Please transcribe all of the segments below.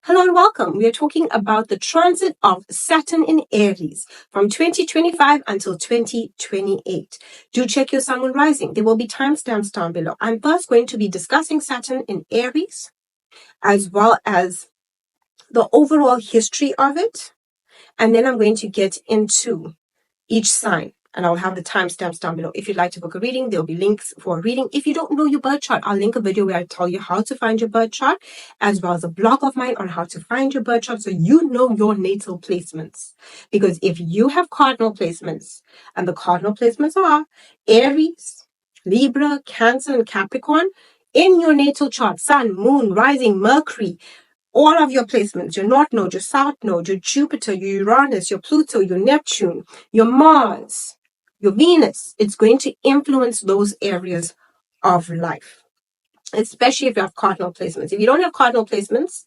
Hello and welcome. We are talking about the transit of Saturn in Aries from 2025 until 2028. Do check your sun and rising. There will be timestamps down below. I'm first going to be discussing Saturn in Aries as well as the overall history of it. And then I'm going to get into each sign. And I'll have the timestamps down below. If you'd like to book a reading, there'll be links for a reading. If you don't know your birth chart, I'll link a video where I tell you how to find your birth chart, as well as a blog of mine on how to find your birth chart so you know your natal placements. Because if you have cardinal placements, and the cardinal placements are Aries, Libra, Cancer, and Capricorn, in your natal chart, Sun, Moon, Rising, Mercury, all of your placements, your North Node, your South Node, your Jupiter, your Uranus, your Pluto, your Neptune, your Mars, your Venus, it's going to influence those areas of life, especially if you have cardinal placements. If you don't have cardinal placements,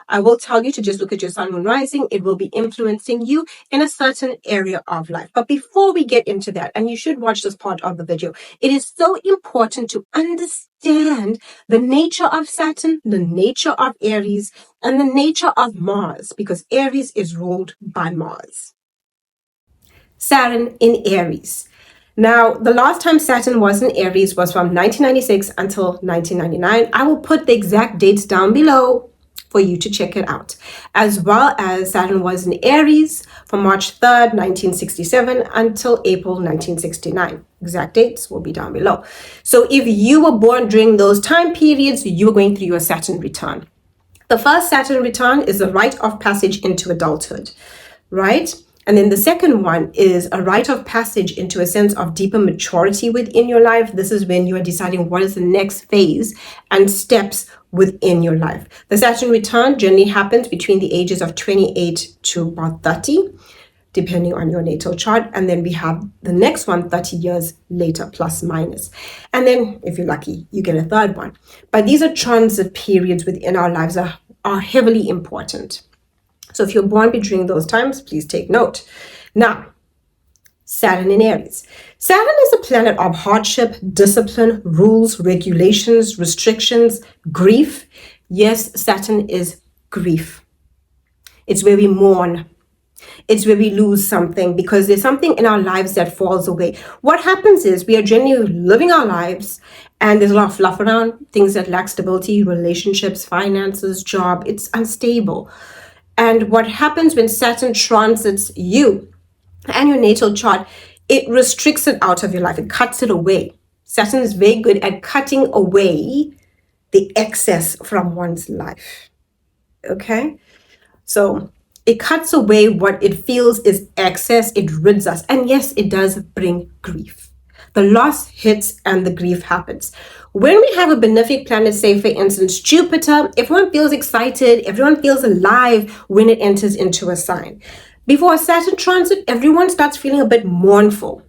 I will tell you to just look at your sun, moon, rising. It will be influencing you in a certain area of life. But before we get into that, and you should watch this part of the video, it is so important to understand the nature of Saturn, the nature of Aries, and the nature of Mars, because Aries is ruled by Mars. Saturn in Aries. Now, the last time Saturn was in Aries was from 1996 until 1999. I will put the exact dates down below for you to check it out. As well as Saturn was in Aries from March 3rd, 1967 until April 1969. Exact dates will be down below. So if you were born during those time periods, you were going through your Saturn return. The first Saturn return is a rite of passage into adulthood, right? And then the second one is a rite of passage into a sense of deeper maturity within your life. This is when you are deciding what is the next phase and steps within your life. The Saturn return generally happens between the ages of 28 to about 30, depending on your natal chart. And then we have the next one 30 years later, plus minus. And then if you're lucky, you get a third one. But these are transit periods within our lives that are heavily important. So if you're born between those times, please take note. Now, Saturn in Aries. Saturn is a planet of hardship, discipline, rules, regulations, restrictions, grief. Yes, Saturn is grief. It's where we mourn. It's where we lose something because there's something in our lives that falls away. What happens is we are generally living our lives and there's a lot of fluff around, things that lack stability, relationships, finances, job. It's unstable. And what happens when Saturn transits you and your natal chart, it restricts it out of your life. It cuts it away. Saturn is very good at cutting away the excess from one's life. Okay? So it cuts away what it feels is excess. It rids us. And yes, it does bring grief. The loss hits and the grief happens. When we have a benefic planet, say for instance, Jupiter, everyone feels excited, everyone feels alive when it enters into a sign. Before a Saturn transit, everyone starts feeling a bit mournful,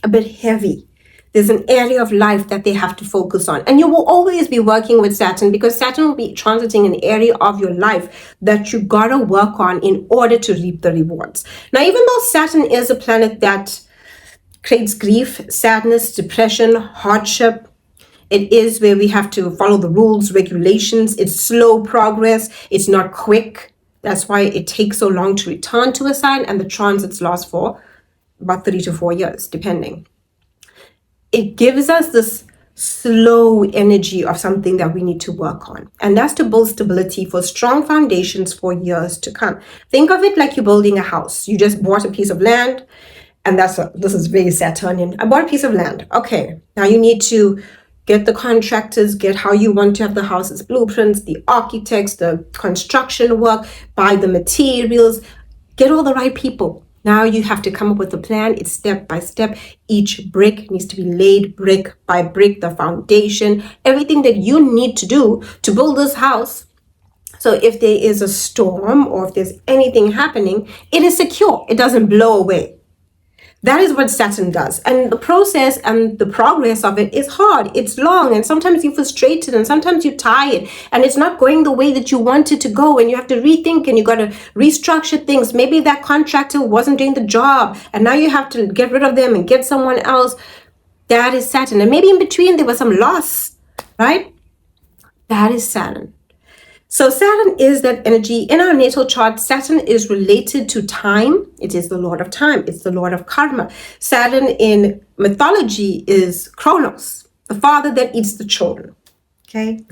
a bit heavy. There's an area of life that they have to focus on. And you will always be working with Saturn because Saturn will be transiting an area of your life that you gotta work on in order to reap the rewards. Now, even though Saturn is a planet that creates grief, sadness, depression, hardship, it is where we have to follow the rules, regulations. It's slow progress. It's not quick. That's why it takes so long to return to a sign, and the transits last for about 3 to 4 years, depending. It gives us this slow energy of something that we need to work on. And that's to build stability for strong foundations for years to come. Think of it like you're building a house. You just bought a piece of land, and this is very Saturnian. I bought a piece of land. Okay, now you need to get the contractors, get how you want to have the house's blueprints, the architects, the construction work, buy the materials, get all the right people. Now you have to come up with a plan. It's step by step. Each brick needs to be laid brick by brick, the foundation, everything that you need to do to build this house. So if there is a storm or if there's anything happening, it is secure. It doesn't blow away. That is what Saturn does. And the process and the progress of it is hard. It's long. And sometimes you're frustrated and sometimes you're tired. And it's not going the way that you want it to go. And you have to rethink and you got to restructure things. Maybe that contractor wasn't doing the job. And now you have to get rid of them and get someone else. That is Saturn. And maybe in between there was some loss, right? That is Saturn. So Saturn is that energy. In our natal chart, Saturn is related to time. It is the lord of time. It's the lord of karma. Saturn in mythology is Kronos, the father that eats the children. Okay?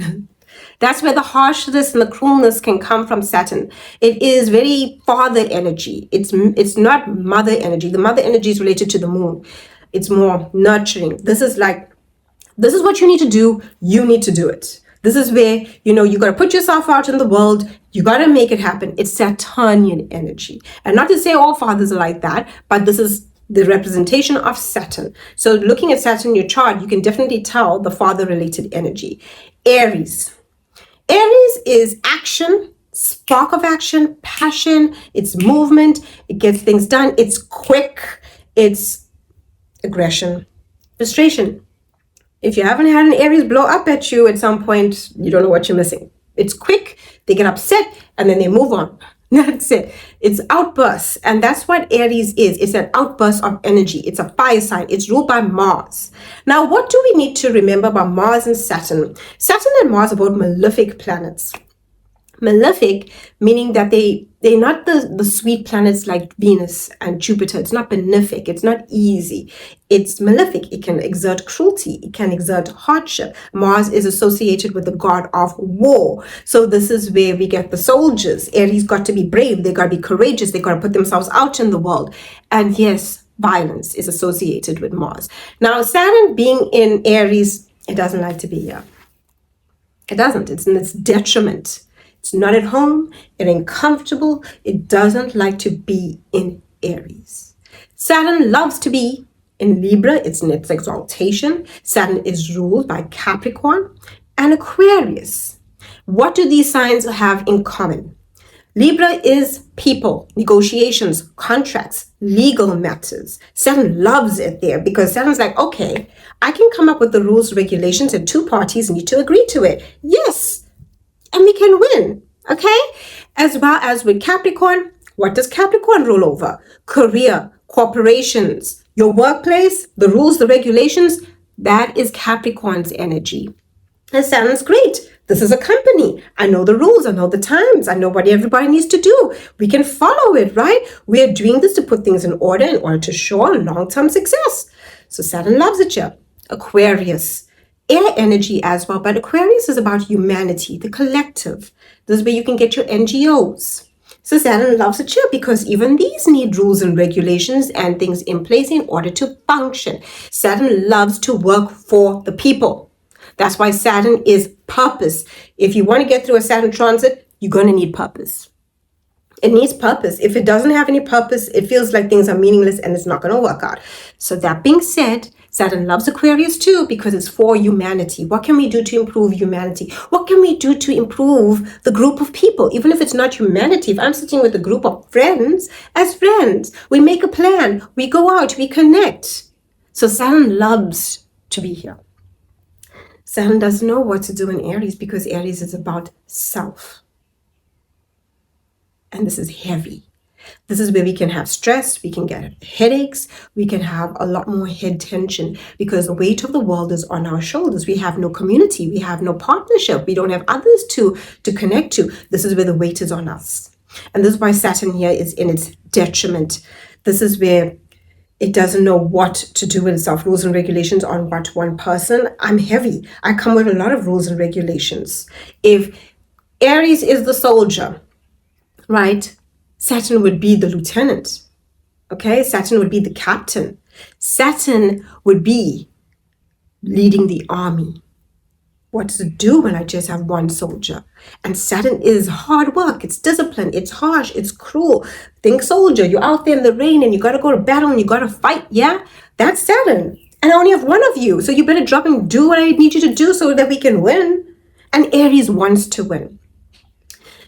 That's where the harshness and the cruelness can come from Saturn. It is very father energy. It's not mother energy. The mother energy is related to the moon. It's more nurturing. This is what you need to do. You need to do it. This is where, you got to put yourself out in the world. You got to make it happen. It's Saturnian energy. And not to say all fathers are like that, but this is the representation of Saturn. So looking at Saturn in your chart, you can definitely tell the father-related energy. Aries. Aries is action, spark of action, passion, it's movement, it gets things done, it's quick, it's aggression, frustration. If you haven't had an Aries blow up at you at some point, you don't know what you're missing. It's quick, they get upset, and then they move on. That's it. It's outbursts. And that's what Aries is. It's an outburst of energy. It's a fire sign. It's ruled by Mars. Now, what do we need to remember about Mars and Saturn? Saturn and Mars are both malefic planets. Malefic, meaning that they're not the sweet planets like Venus and Jupiter. It's not benefic. It's not easy. It's malefic. It can exert cruelty. It can exert hardship. Mars is associated with the god of war. So this is where we get the soldiers. Aries got to be brave. They got to be courageous. They got to put themselves out in the world. And yes, violence is associated with Mars. Now, Saturn being in Aries, it doesn't like to be here. It doesn't. It's in its detriment. It's not at home, it ain't comfortable, it doesn't like to be in Aries. Saturn loves to be in Libra, it's in its exaltation. Saturn is ruled by Capricorn and Aquarius. What do these signs have in common? Libra is people, negotiations, contracts, legal matters. Saturn loves it there because Saturn's like, okay, I can come up with the rules, regulations, and two parties need to agree to it. Yes. And we can win, okay? As well as with Capricorn, what does Capricorn rule over? Career, corporations, your workplace, the rules, the regulations, that is Capricorn's energy. And Saturn's great. This is a company. I know the rules. I know the times. I know what everybody needs to do. We can follow it, right? We are doing this to put things in order to show long-term success. So Saturn loves it here. Aquarius. Air energy as well, but Aquarius is about humanity, the collective. This is where you can get your NGOs. So Saturn loves it here because even these need rules and regulations and things in place in order to function. Saturn loves to work for the people. That's why Saturn is purpose. If you want to get through a Saturn transit, you're going to need purpose. It needs purpose. If it doesn't have any purpose, it feels like things are meaningless and it's not going to work out. So that being said, Saturn loves Aquarius too because it's for humanity. What can we do to improve humanity? What can we do to improve the group of people? Even if it's not humanity, if I'm sitting with a group of friends, as friends, we make a plan, we go out, we connect. So Saturn loves to be here. Saturn doesn't know what to do in Aries because Aries is about self. And this is heavy. This is where we can have stress, we can get headaches, we can have a lot more head tension because the weight of the world is on our shoulders. We have no community, we have no partnership, we don't have others to connect to. This is where the weight is on us. And this is why Saturn here is in its detriment. This is where it doesn't know what to do with itself. Rules and regulations on what one person. I'm heavy. I come with a lot of rules and regulations. If Aries is the soldier, right? Saturn would be the lieutenant, okay? Saturn would be the captain. Saturn would be leading the army. What to do when I just have one soldier? And Saturn is hard work. It's discipline. It's harsh. It's cruel. Think soldier. You're out there in the rain and you got to go to battle and you got to fight. Yeah, that's Saturn. And I only have one of you. So you better drop and do what I need you to do so that we can win. And Aries wants to win.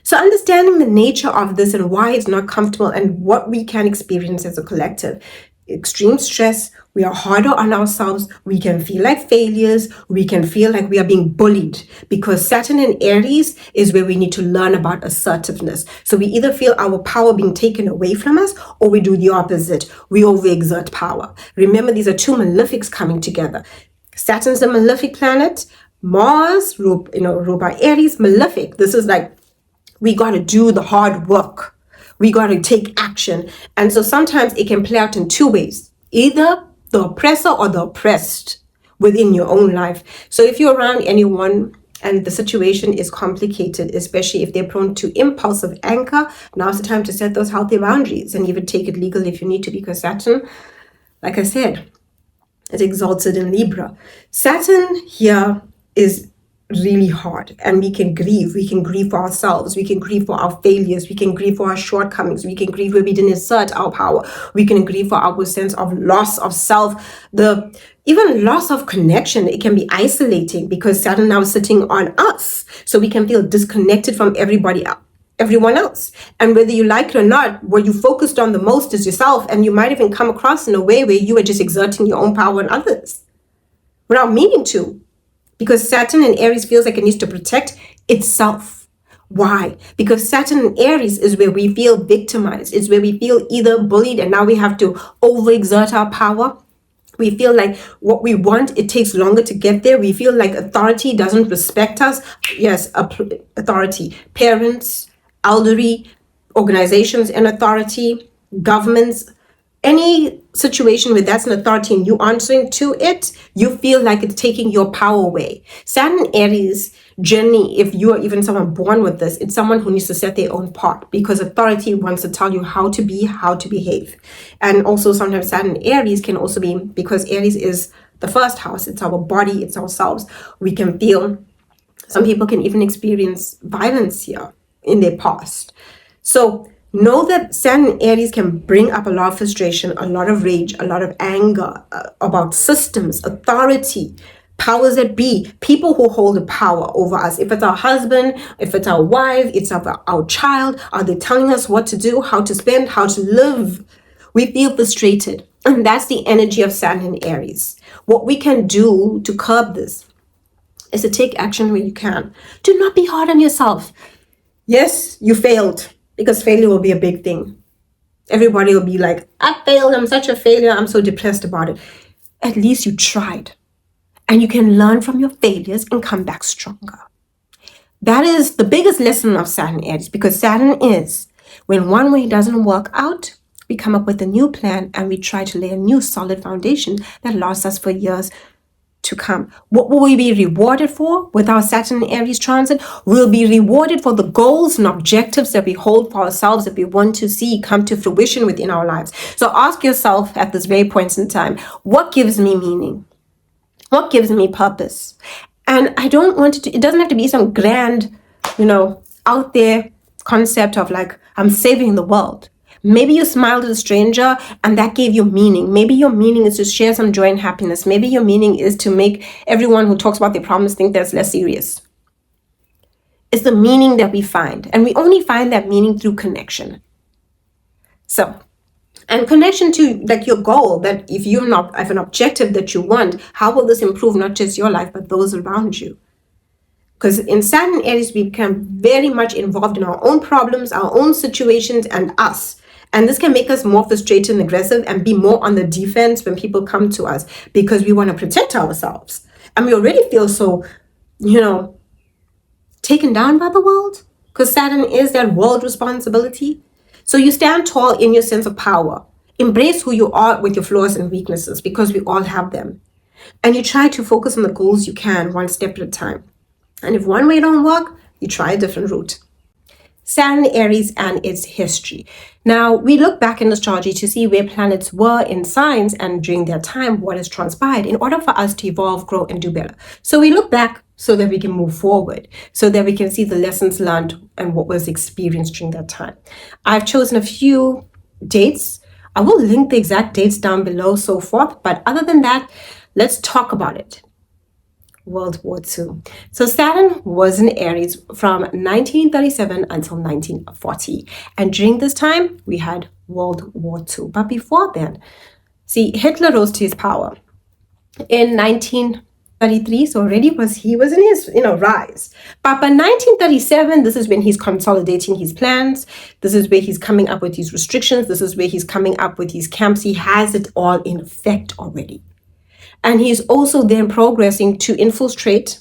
So understanding the nature of this and why it's not comfortable and what we can experience as a collective. Extreme stress, we are harder on ourselves, we can feel like failures, we can feel like we are being bullied because Saturn in Aries is where we need to learn about assertiveness. So we either feel our power being taken away from us or we do the opposite. We overexert power. Remember, these are two malefics coming together. Saturn's the malefic planet. Mars, ruled by Aries, malefic. This is like We got to do the hard work. We got to take action. And so sometimes it can play out in two ways, either the oppressor or the oppressed within your own life. So if you're around anyone and the situation is complicated, especially if they're prone to impulsive anger, now's the time to set those healthy boundaries and even take it legal if you need to, because Saturn, like I said, is exalted in Libra. Saturn here is really hard, and we can grieve. We can grieve for ourselves. We can grieve for our failures. We can grieve for our shortcomings. We can grieve where we didn't assert our power. We can grieve for our sense of loss of self, the even loss of connection. It can be isolating because Saturn now is sitting on us, so we can feel disconnected from everyone else. And whether you like it or not, what you focused on the most is yourself, and you might even come across in a way where you are just exerting your own power on others without meaning to. Because Saturn in Aries feels like it needs to protect itself. Why? Because Saturn in Aries is where we feel victimized. It's where we feel either bullied and now we have to overexert our power. We feel like what we want, it takes longer to get there. We feel like authority doesn't respect us. Yes, authority. Parents, elderly, organizations in authority, governments, any situation where that's an authority and you answering to it, you feel like it's taking your power away. Saturn Aries, generally, if you are even someone born with this, it's someone who needs to set their own part, because authority wants to tell you how to be, how to behave. And also sometimes Saturn Aries can also be, because Aries is the first house, it's our body, it's ourselves. We can feel, some people can even experience violence here in their past. So know that Saturn Aries can bring up a lot of frustration, a lot of rage, a lot of anger about systems, authority, powers that be, people who hold the power over us. If it's our husband, if it's our wife, it's our child, are they telling us what to do, how to spend, how to live? We feel frustrated. And that's the energy of Saturn in Aries. What we can do to curb this is to take action where you can. Do not be hard on yourself. Yes, you failed. Because failure will be a big thing. Everybody will be like, I failed, I'm such a failure, I'm so depressed about it. At least you tried. And you can learn from your failures and come back stronger. That is the biggest lesson of Saturn Aries, because Saturn is, when one way doesn't work out, we come up with a new plan and we try to lay a new solid foundation that lasts us for years to come. What will we be rewarded for with our Saturn Aries transit? We'll be rewarded for the goals and objectives that we hold for ourselves, that we want to see come to fruition within our lives. So ask yourself at this very point in time, what gives me meaning? What gives me purpose? And I don't want it doesn't have to be some grand, out there concept of like, I'm saving the world. Maybe you smiled at a stranger and that gave you meaning. Maybe your meaning is to share some joy and happiness. Maybe your meaning is to make everyone who talks about their problems think that's less serious. It's the meaning that we find. And we only find that meaning through connection. So, and connection to like your goal, that if you have an objective that you want, how will this improve not just your life, but those around you? Because in Saturn Aries, we become very much involved in our own problems, our own situations, and us. And this can make us more frustrated and aggressive and be more on the defense when people come to us, because we want to protect ourselves. And we already feel so, taken down by the world, because Saturn is that world responsibility. So you stand tall in your sense of power. Embrace who you are with your flaws and weaknesses, because we all have them. And you try to focus on the goals you can, one step at a time. And if one way don't work, you try a different route. Saturn, Aries, and its history. Now, we look back in astrology to see where planets were in signs and during their time, what has transpired in order for us to evolve, grow, and do better. So we look back so that we can move forward, so that we can see the lessons learned and what was experienced during that time. I've chosen a few dates. I will link the exact dates down below, so forth. But other than that, let's talk about it. World War II. So Saturn was in Aries from 1937 until 1940. And during this time, we had World War II. But before then, see, Hitler rose to his power in 1933. So already he was in his, rise. But by 1937, this is when he's consolidating his plans. This is where he's coming up with these restrictions. This is where he's coming up with these camps. He has it all in effect already. And he's also then progressing to infiltrate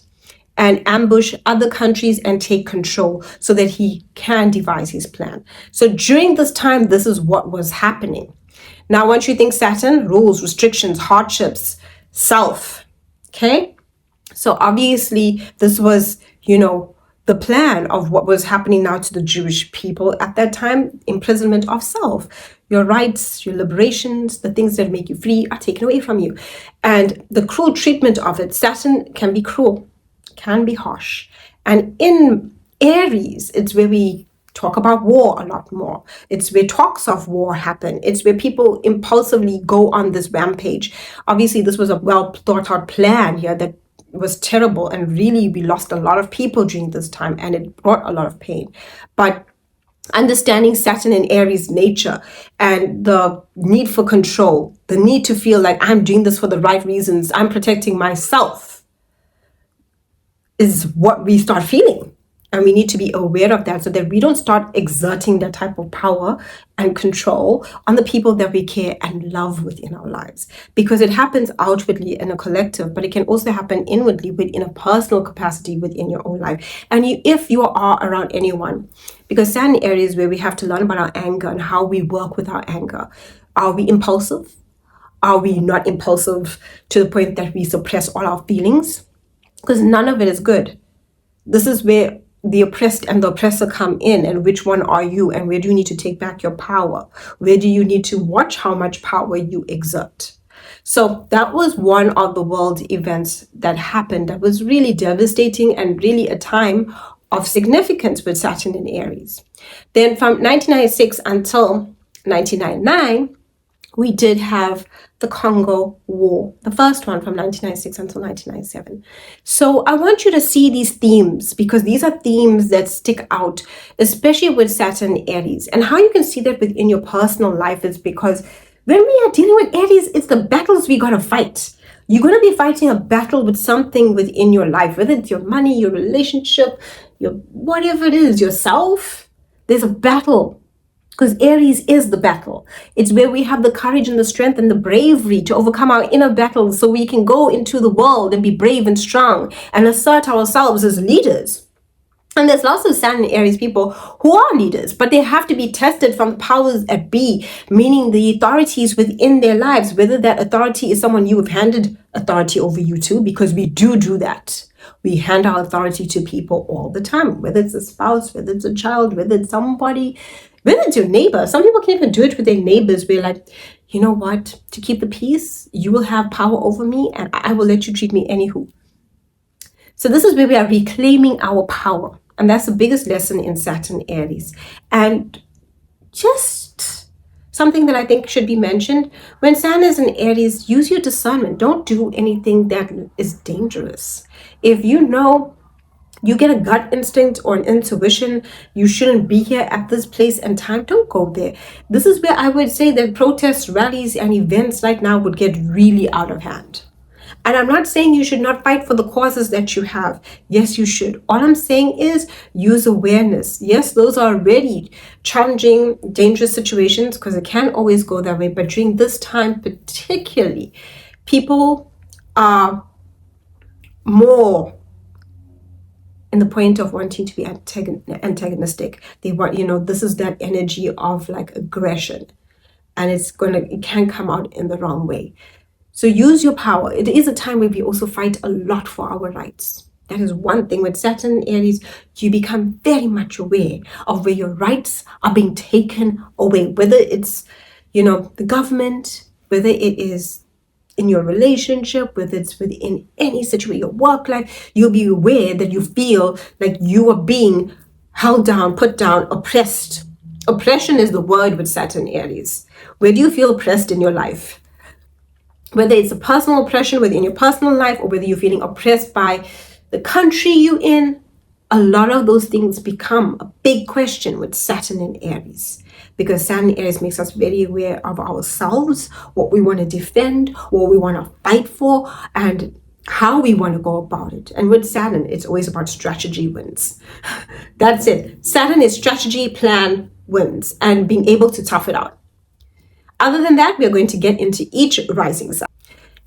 and ambush other countries and take control so that he can devise his plan. So during this time, this is what was happening. Now, once you think Saturn, rules, restrictions, hardships, self, okay? So obviously this was, the plan of what was happening now to the Jewish people at that time. Imprisonment of self. Your rights, your liberations, the things that make you free are taken away from you. And the cruel treatment of it, Saturn can be cruel, can be harsh. And in Aries, it's where we talk about war a lot more. It's where talks of war happen. It's where people impulsively go on this rampage. Obviously, this was a well thought out plan here that was terrible, and really we lost a lot of people during this time, and it brought a lot of pain. But understanding Saturn and Aries nature and the need for control, the need to feel like I'm doing this for the right reasons, I'm protecting myself, is what we start feeling. And we need to be aware of that so that we don't start exerting that type of power and control on the people that we care and love within our lives. Because it happens outwardly in a collective, but it can also happen inwardly within a personal capacity within your own life. And if you are around anyone, because Saturn Aries, where we have to learn about our anger and how we work with our anger. Are we impulsive? Are we not impulsive to the point that we suppress all our feelings? Because none of it is good. This is where the oppressed and the oppressor come in, and which one are you, and where do you need to take back your power? Where do you need to watch how much power you exert? So that was one of the world events that happened that was really devastating and really a time of significance with Saturn in Aries. Then from 1996 until 1999, we did have the Congo War, the first one from 1996 until 1997. So I want you to see these themes, because these are themes that stick out, especially with Saturn Aries. And how you can see that within your personal life is because when we are dealing with Aries, it's the battles we got to fight. You're going to be fighting a battle with something within your life, whether it's your money, your relationship, your whatever it is, yourself. There's a battle. Because Aries is the battle. It's where we have the courage and the strength and the bravery to overcome our inner battles so we can go into the world and be brave and strong and assert ourselves as leaders. And there's lots of Saturn and Aries people who are leaders, but they have to be tested from the powers that be, meaning the authorities within their lives, whether that authority is someone you have handed authority over you to, because we do that. We hand our authority to people all the time, whether it's a spouse, whether it's a child, whether it's somebody, whether it's your neighbor. Some people can even do it with their neighbors. We're like, you know what? To keep the peace, you will have power over me and I will let you treat me anywho. So this is where we are reclaiming our power. And that's the biggest lesson in Saturn Aries. And just something that I think should be mentioned, when Saturn is in Aries, use your discernment. Don't do anything that is dangerous. If you know you get a gut instinct or an intuition, you shouldn't be here at this place and time, don't go there. This is where I would say that protests, rallies, and events right now would get really out of hand. And I'm not saying you should not fight for the causes that you have. Yes, you should. All I'm saying is use awareness. Yes, those are already challenging, dangerous situations, because it can't always go that way. But during this time particularly, people are more in the point of wanting to be antagonistic. They want, this is that energy of like aggression, and it can come out in the wrong way. So use your power. It is a time where we also fight a lot for our rights. That is one thing. With Saturn in Aries, you become very much aware of where your rights are being taken away, whether it's, the government, whether it is in your relationship, whether it's within any situation, your work life. You'll be aware that you feel like you are being held down, put down, oppressed. Oppression is the word with Saturn Aries. Where do you feel oppressed in your life? Whether it's a personal oppression within your personal life, or whether you're feeling oppressed by the country you're in, a lot of those things become a big question with Saturn in Aries. Because Saturn in Aries makes us very aware of ourselves, what we want to defend, what we want to fight for, and how we want to go about it. And with Saturn, it's always about strategy wins. That's it. Saturn is strategy, plan, wins, and being able to tough it out. Other than that, we are going to get into each rising sign.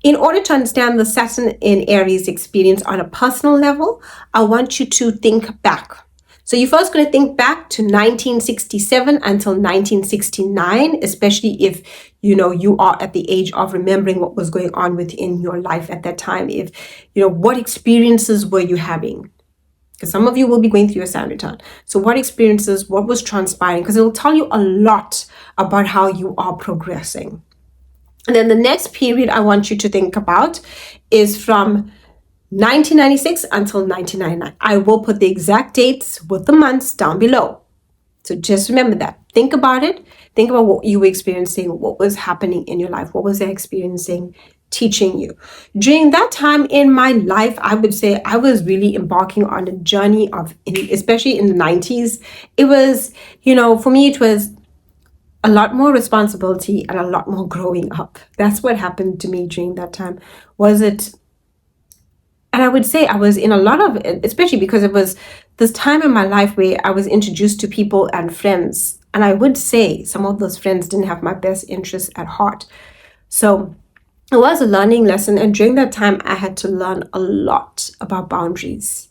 In order to understand the Saturn in Aries experience on a personal level, I want you to think back. So you're first going to think back to 1967 until 1969, especially if, you are at the age of remembering what was going on within your life at that time. If, what experiences were you having? Because some of you will be going through your Saturn return. So what experiences, what was transpiring? Because it will tell you a lot about how you are progressing. And then the next period I want you to think about is from 1996 until 1999. I will put the exact dates with the months down below. So just remember that. Think about it. Think about what you were experiencing, what was happening in your life, what was they experiencing, teaching you. During that time in my life, I would say I was really embarking on a journey of, especially in the 90s, it was, for me, it was a lot more responsibility and a lot more growing up. That's what happened to me during that time. And I would say I was in a lot of, especially because it was this time in my life where I was introduced to people and friends. And I would say some of those friends didn't have my best interests at heart. So it was a learning lesson. And during that time, I had to learn a lot about boundaries.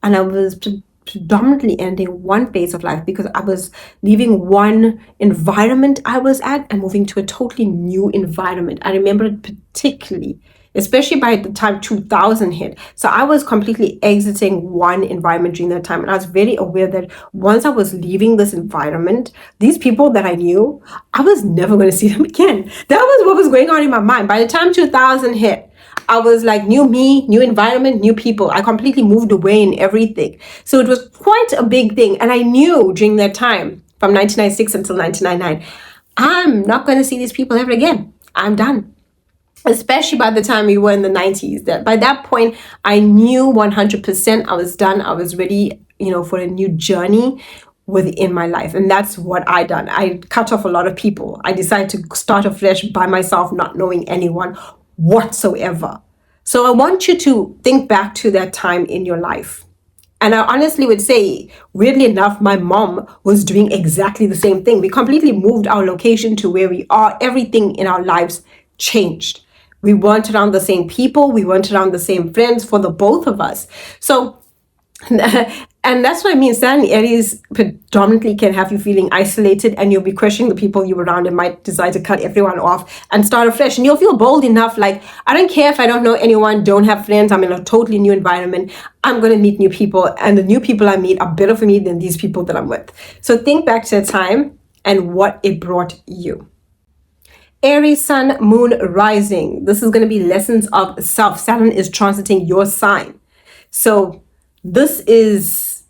And I was predominantly ending one phase of life because I was leaving one environment I was at and moving to a totally new environment. I remember it particularly, especially by the time 2000 hit. So I was completely exiting one environment during that time. And I was very aware that once I was leaving this environment, these people that I knew, I was never going to see them again. That was what was going on in my mind. By the time 2000 hit, I was like, new me, new environment, new people. I completely moved away in everything. So it was quite a big thing. And I knew during that time, from 1996 until 1999, I'm not going to see these people ever again. I'm done. Especially by the time we were in the 90s. That by that point, I knew 100% I was done. I was ready, for a new journey within my life. And that's what I done. I cut off a lot of people. I decided to start afresh by myself, not knowing anyone whatsoever. So I want you to think back to that time in your life. And I honestly would say, weirdly enough, my mom was doing exactly the same thing. We completely moved our location to where we are. Everything in our lives changed. We weren't around the same people. We weren't around the same friends for the both of us. So, and that's what I mean. Saturn Aries predominantly can have you feeling isolated, and you'll be questioning the people you were around and might decide to cut everyone off and start afresh. And you'll feel bold enough, like, I don't care if I don't know anyone, don't have friends. I'm in a totally new environment. I'm going to meet new people, and the new people I meet are better for me than these people that I'm with. So think back to the time and what it brought you. Aries, Sun, Moon, Rising. This is going to be lessons of self. Saturn is transiting your sign. So this is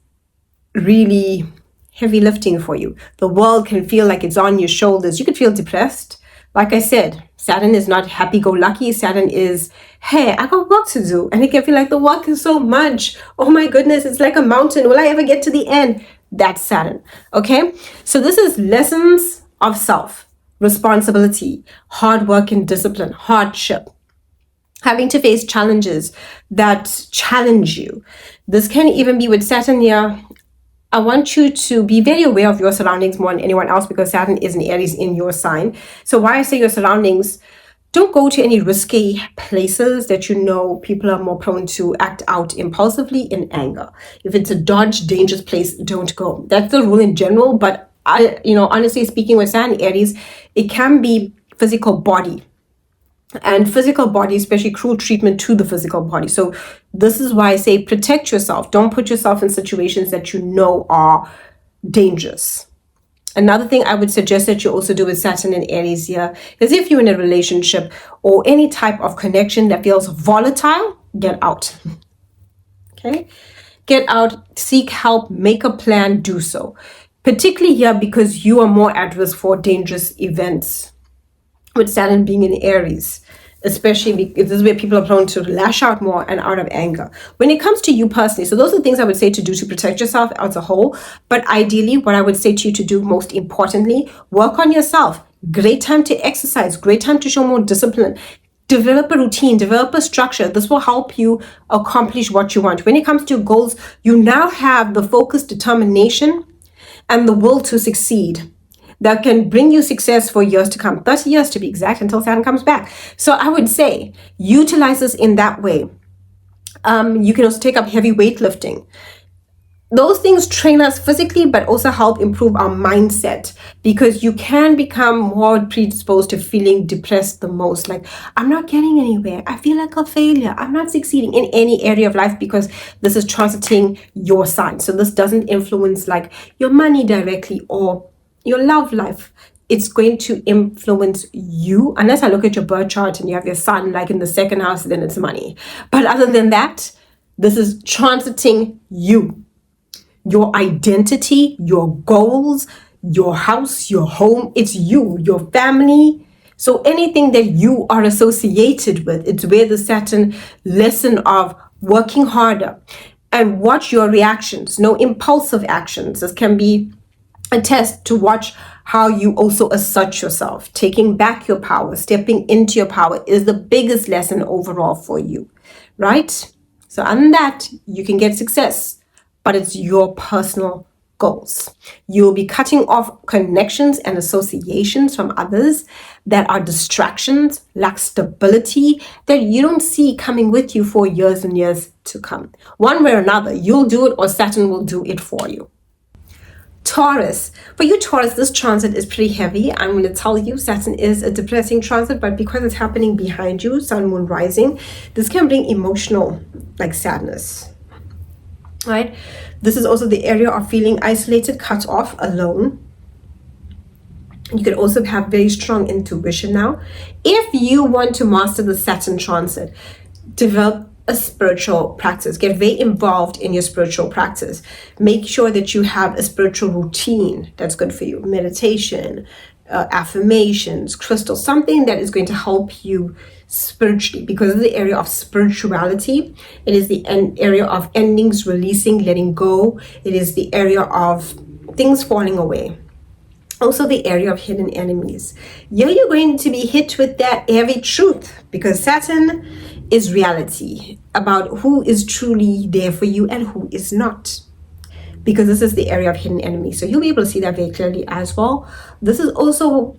really heavy lifting for you. The world can feel like it's on your shoulders. You could feel depressed. Like I said, Saturn is not happy-go-lucky. Saturn is, hey, I got work to do. And it can feel like the work is so much. Oh my goodness, it's like a mountain. Will I ever get to the end? That's Saturn. Okay? So this is lessons of self. Responsibility, hard work and discipline, hardship, having to face challenges that challenge you. This can even be with Saturn here. I want you to be very aware of your surroundings more than anyone else, because Saturn is in Aries in your sign. So why I say your surroundings, don't go to any risky places that people are more prone to act out impulsively in anger. If it's a dodge, dangerous place, don't go. That's the rule in general, but honestly speaking, with Saturn Aries, it can be physical body. And physical body, especially cruel treatment to the physical body. So this is why I say protect yourself. Don't put yourself in situations that you know are dangerous. Another thing I would suggest that you also do with Saturn and Aries here is, if you're in a relationship or any type of connection that feels volatile, get out. Okay? Get out, seek help, make a plan, do so. Particularly here because you are more at risk for dangerous events. With Saturn being in Aries, especially because this is where people are prone to lash out more and out of anger. When it comes to you personally, so those are the things I would say to do to protect yourself as a whole. But ideally, what I would say to you to do most importantly, work on yourself. Great time to exercise, great time to show more discipline. Develop a routine, develop a structure. This will help you accomplish what you want. When it comes to your goals, you now have the focus, determination, and the will to succeed. that can bring you success for years to come, 30 years to be exact, until Saturn comes back. So I would say utilize this in that way. You can also take up heavy weightlifting. Those things train us physically, but also help improve our mindset, because you can become more predisposed to feeling depressed the most. Like, I'm not getting anywhere. I feel like a failure. I'm not succeeding in any area of life, because this is transiting your sign. So this doesn't influence like your money directly or your love life. It's going to influence you, unless I look at your birth chart and you have your sun like in the second house, then it's money. But other than that, this is transiting you. Your identity, your goals, your house, your home, it's you, your family. So anything that you are associated with, it's where the Saturn lesson of working harder, and watch your reactions, no impulsive actions. This can be a test to watch how you also assert yourself. Taking back your power, stepping into your power is the biggest lesson overall for you, right? So on that, you can get success, but it's your personal goals. You'll be cutting off connections and associations from others that are distractions, lack stability, that you don't see coming with you for years and years to come. One way or another, you'll do it or Saturn will do it for you. Taurus. For you, Taurus, this transit is pretty heavy. I'm going to tell you, Saturn is a depressing transit, but because it's happening behind you, Sun, Moon, Rising, this can bring emotional like sadness. Right? This is also the area of feeling isolated, cut off, alone. You can also have very strong intuition now. If you want to master the Saturn transit, develop a spiritual practice. Get very involved in your spiritual practice. Make sure that you have a spiritual routine that's good for you. Meditation, affirmations, crystals, something that is going to help you spiritually, because it's the area of spirituality. It is the area of endings, releasing, letting go. It is the area of things falling away. Also the area of hidden enemies. Here you're going to be hit with that heavy truth, because Saturn is reality about who is truly there for you and who is not, because this is the area of hidden enemies. So you'll be able to see that very clearly as well. This is also,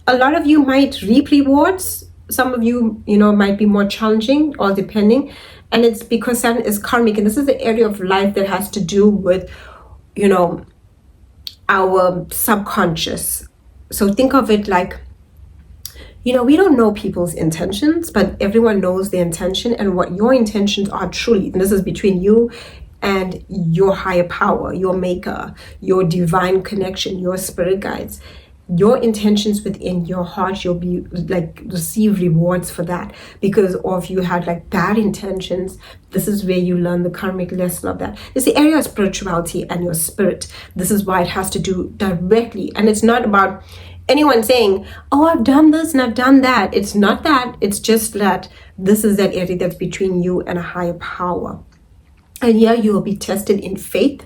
a lot of you might reap rewards. Some of you, might be more challenging, or depending. And it's because Saturn is karmic. And this is the area of life that has to do with, our subconscious. So think of it like, we don't know people's intentions, but everyone knows their intention and what your intentions are truly. And this is between you and your higher power, your maker, your divine connection, your spirit guides. Your intentions within your heart, you'll be receive rewards for that. Because if you had bad intentions, this is where you learn the karmic lesson of that. It's the area of spirituality and your spirit. This is why it has to do directly. And it's not about anyone saying, oh, I've done this and I've done that. It's not that. It's just that this is that area that's between you and a higher power. And here you will be tested in faith,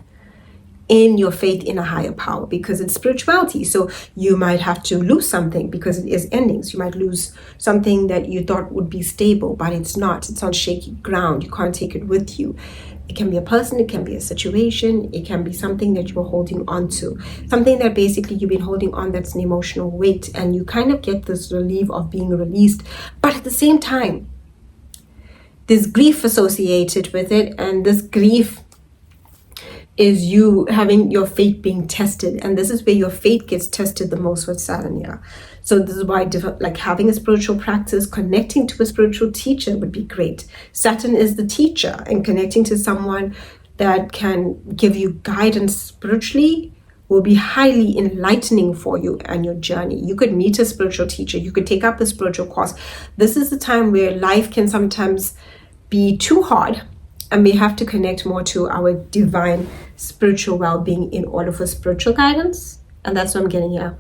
in your faith in a higher power, because it's spirituality. So you might have to lose something because it is endings. You might lose something that you thought would be stable, but it's not. It's on shaky ground. You can't take it with you. It can be a person, it can be a situation, it can be something that you're holding on to, something that basically you've been holding on, that's an emotional weight, and you kind of get this relief of being released. But at the same time, there's grief associated with it, and this grief is you having your faith being tested. And this is where your faith gets tested the most with Saturn here. So this is why having a spiritual practice, connecting to a spiritual teacher would be great. Saturn is the teacher, and connecting to someone that can give you guidance spiritually will be highly enlightening for you and your journey. You could meet a spiritual teacher. You could take up a spiritual course. This is the time where life can sometimes be too hard, and we have to connect more to our divine spiritual well-being in order for spiritual guidance. And that's what I'm getting here.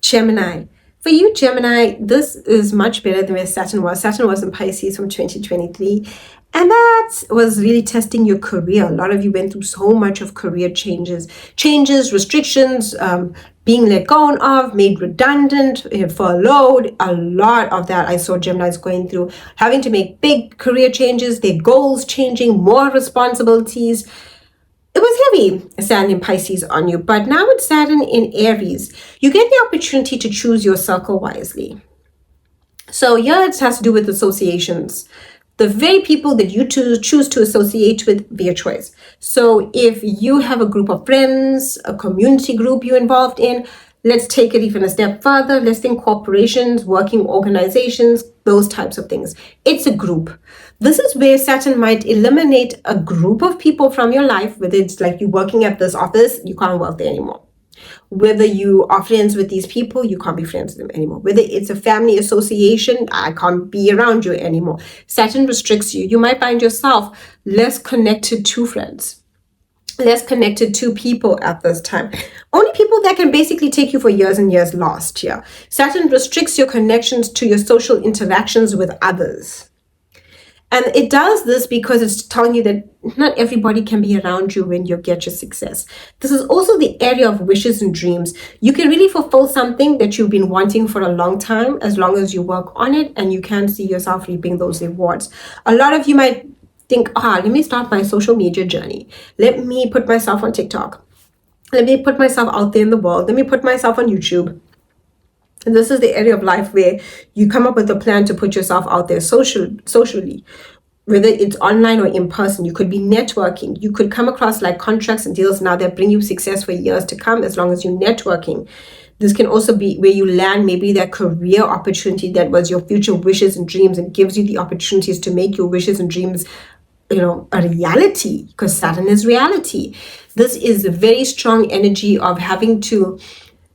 Gemini. For you, Gemini, this is much better than where Saturn was. Saturn was in Pisces from 2023. And that was really testing your career. A lot of you went through so much of career changes, restrictions, being let go of, made redundant, furloughed. A lot of that I saw Geminis going through, having to make big career changes, their goals changing, more responsibilities. it was heavy, Saturn in Pisces on you. But now with Saturn in Aries, you get the opportunity to choose your circle wisely. So here it has to do with associations. The very people that you choose to associate with via choice. So if you have a group of friends, a community group you're involved in, let's take it even a step further. Let's think corporations, working organizations, those types of things. It's a group. This is where Saturn might eliminate a group of people from your life, whether it's like you working at this office, you can't work there anymore. Whether you are friends with these people, you can't be friends with them anymore. Whether it's a family association, I can't be around you anymore. Saturn restricts you. You might find yourself less connected to friends, less connected to people at this time. Only people that can basically take you for years and years lost here. Saturn restricts your connections to your social interactions with others. And it does this because it's telling you that not everybody can be around you when you get your success. This is also the area of wishes and dreams. You can really fulfill something that you've been wanting for a long time as long as you work on it and you can see yourself reaping those rewards. A lot of you might think, let me start my social media journey. Let me put myself on TikTok. Let me put myself out there in the world. Let me put myself on YouTube. And this is the area of life where you come up with a plan to put yourself out there socially, whether it's online or in person. You could be networking. You could come across like contracts and deals now that bring you success for years to come as long as you're networking. This can also be where you land maybe that career opportunity that was your future wishes and dreams and gives you the opportunities to make your wishes and dreams a reality, because Saturn is reality. This is a very strong energy of having to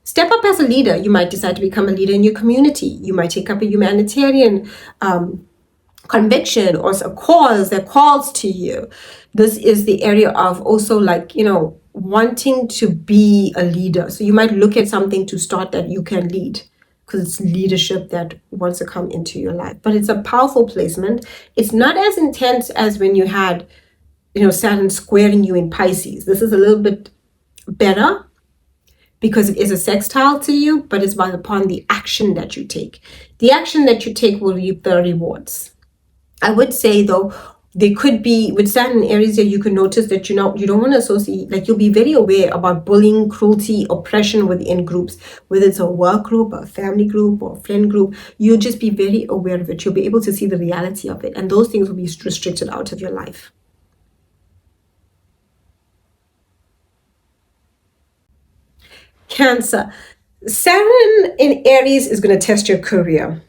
step up as a leader. You might decide to become a leader in your community. You might take up a humanitarian conviction or a cause that calls to you. This is the area of also wanting to be a leader. So you might look at something to start that you can lead because it's leadership that wants to come into your life. But it's a powerful placement. It's not as intense as when you had, Saturn squaring you in Pisces. This is a little bit better because it is a sextile to you, but it's upon the action that you take. The action that you take will reap the rewards. I would say, though, there could be, with Saturn in Aries here, you could notice that, you don't want to associate, you'll be very aware about bullying, cruelty, oppression within groups, whether it's a work group, a family group, or a friend group. You'll just be very aware of it. You'll be able to see the reality of it, and those things will be restricted out of your life. Cancer. Saturn in Aries is going to test your career.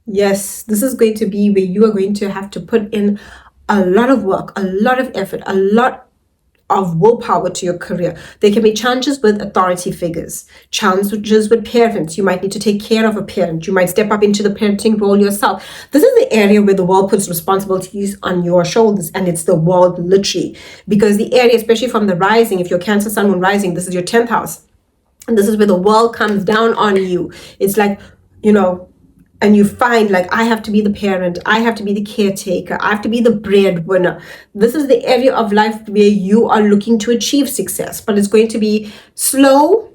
Yes, this is going to be where you are going to have to put in a lot of work, a lot of effort, a lot of willpower to your career. There can be challenges with authority figures, challenges with parents. You might need to take care of a parent. You might step up into the parenting role yourself. This is the area where the world puts responsibilities on your shoulders, and it's the world literally. Because the area, especially from the rising, if you're Cancer, Sun, Moon, Rising, this is your 10th house. And this is where the world comes down on you. It's like, and you find I have to be the parent, I have to be the caretaker, I have to be the breadwinner. This is the area of life where you are looking to achieve success, but it's going to be slow,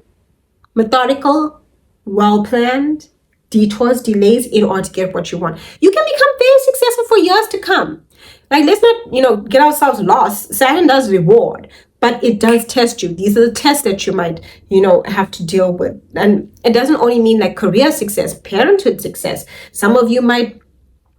methodical, well-planned, detours, delays in order to get what you want. You can become very successful for years to come. Let's not, get ourselves lost. Saturn does reward, but it does test you. These are the tests that you might, have to deal with. And it doesn't only mean career success, parenthood success. Some of you might,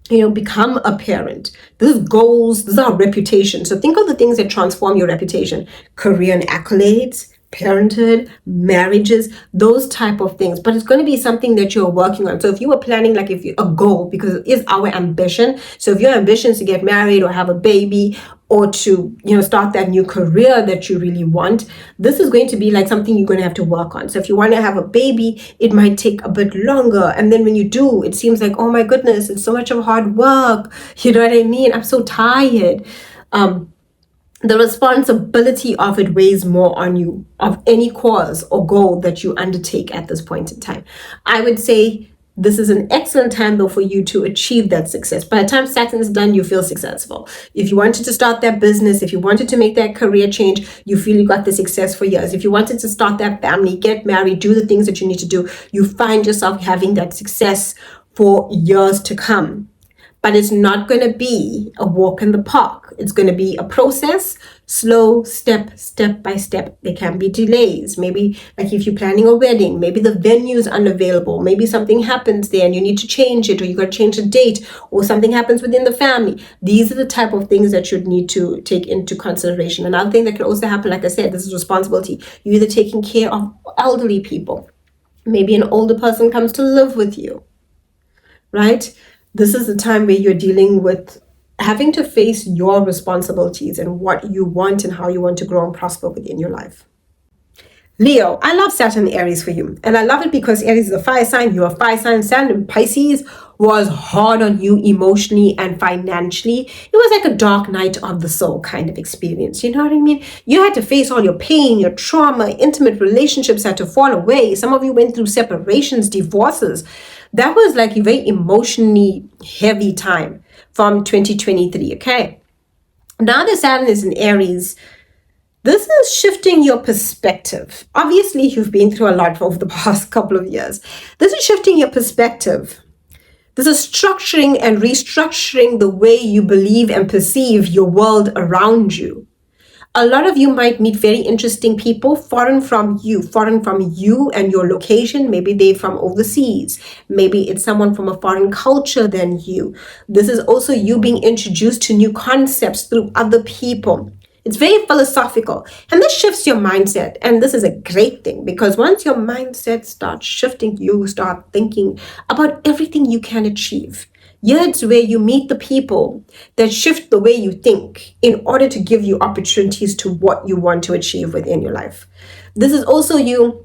become a parent. This is goals, these are reputation. So think of the things that transform your reputation. Career and accolades, parenthood, marriages, those type of things. But it's going to be something that you're working on. So if you were planning a goal, because it is our ambition. So if your ambition is to get married or have a baby or to, start that new career that you really want, this is going to be something you're going to have to work on. So if you want to have a baby, it might take a bit longer. And then when you do, it seems oh my goodness, it's so much of hard work. You know what I mean? I'm so tired. The responsibility of it weighs more on you, of any cause or goal that you undertake at this point in time. I would say this is an excellent time, though, for you to achieve that success. By the time Saturn is done, you feel successful. If you wanted to start that business, if you wanted to make that career change, you feel you got the success for years. If you wanted to start that family, get married, do the things that you need to do, you find yourself having that success for years to come. But it's not going to be a walk in the park. It's going to be a process, slow, step by step. There can be delays. Maybe like if you're planning a wedding, maybe the venue is unavailable. Maybe something happens there and you need to change it, or you got to change the date, or something happens within the family. These are the type of things that you'd need to take into consideration. Another thing that could also happen, like I said, this is responsibility. You're either taking care of elderly people. Maybe an older person comes to live with you, right? This is the time where you're dealing with having to face your responsibilities and what you want and how you want to grow and prosper within your life. Leo, I love Saturn Aries for you. And I love it because Aries is a fire sign. You're a fire sign. Saturn Pisces was hard on you emotionally and financially. It was like a dark night of the soul kind of experience. You know what I mean? You had to face all your pain, your trauma, intimate relationships had to fall away. Some of you went through separations, divorces. That was like a very emotionally heavy time from 2023, okay? Now that Saturn is in Aries, this is shifting your perspective. Obviously, you've been through a lot over the past couple of years. This is shifting your perspective. This is structuring and restructuring the way you believe and perceive your world around you. A lot of you might meet very interesting people foreign from you and your location. Maybe they're from overseas. Maybe it's someone from a foreign culture than you. This is also you being introduced to new concepts through other people. It's very philosophical, and this shifts your mindset. And this is a great thing, because once your mindset starts shifting, you start thinking about everything you can achieve. Here it's where you meet the people that shift the way you think in order to give you opportunities to what you want to achieve within your life. This is also you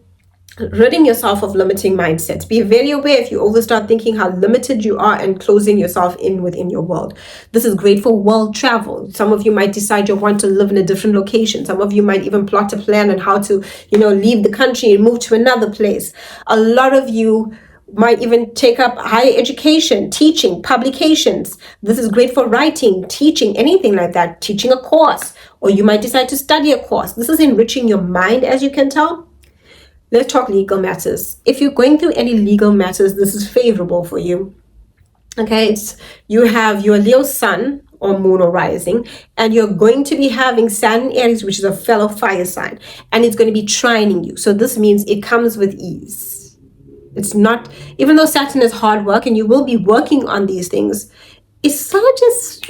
ridding yourself of limiting mindsets. Be very aware if you overstart thinking how limited you are and closing yourself in within your world. This is great for world travel. Some of you might decide you want to live in a different location. Some of you might even plot a plan on how to, leave the country and move to another place. A lot of you might even take up higher education, teaching, publications. This is great for writing, teaching, anything like that, teaching a course, or you might decide to study a course. This is enriching your mind, as you can tell. Let's talk legal matters. If you're going through any legal matters, this is favorable for you. Okay, you have your Leo sun or moon or rising, and you're going to be having Saturn Aries, which is a fellow fire sign, and it's going to be trining you. So this means it comes with ease. It's not, even though Saturn is hard work and you will be working on these things, it sort of just,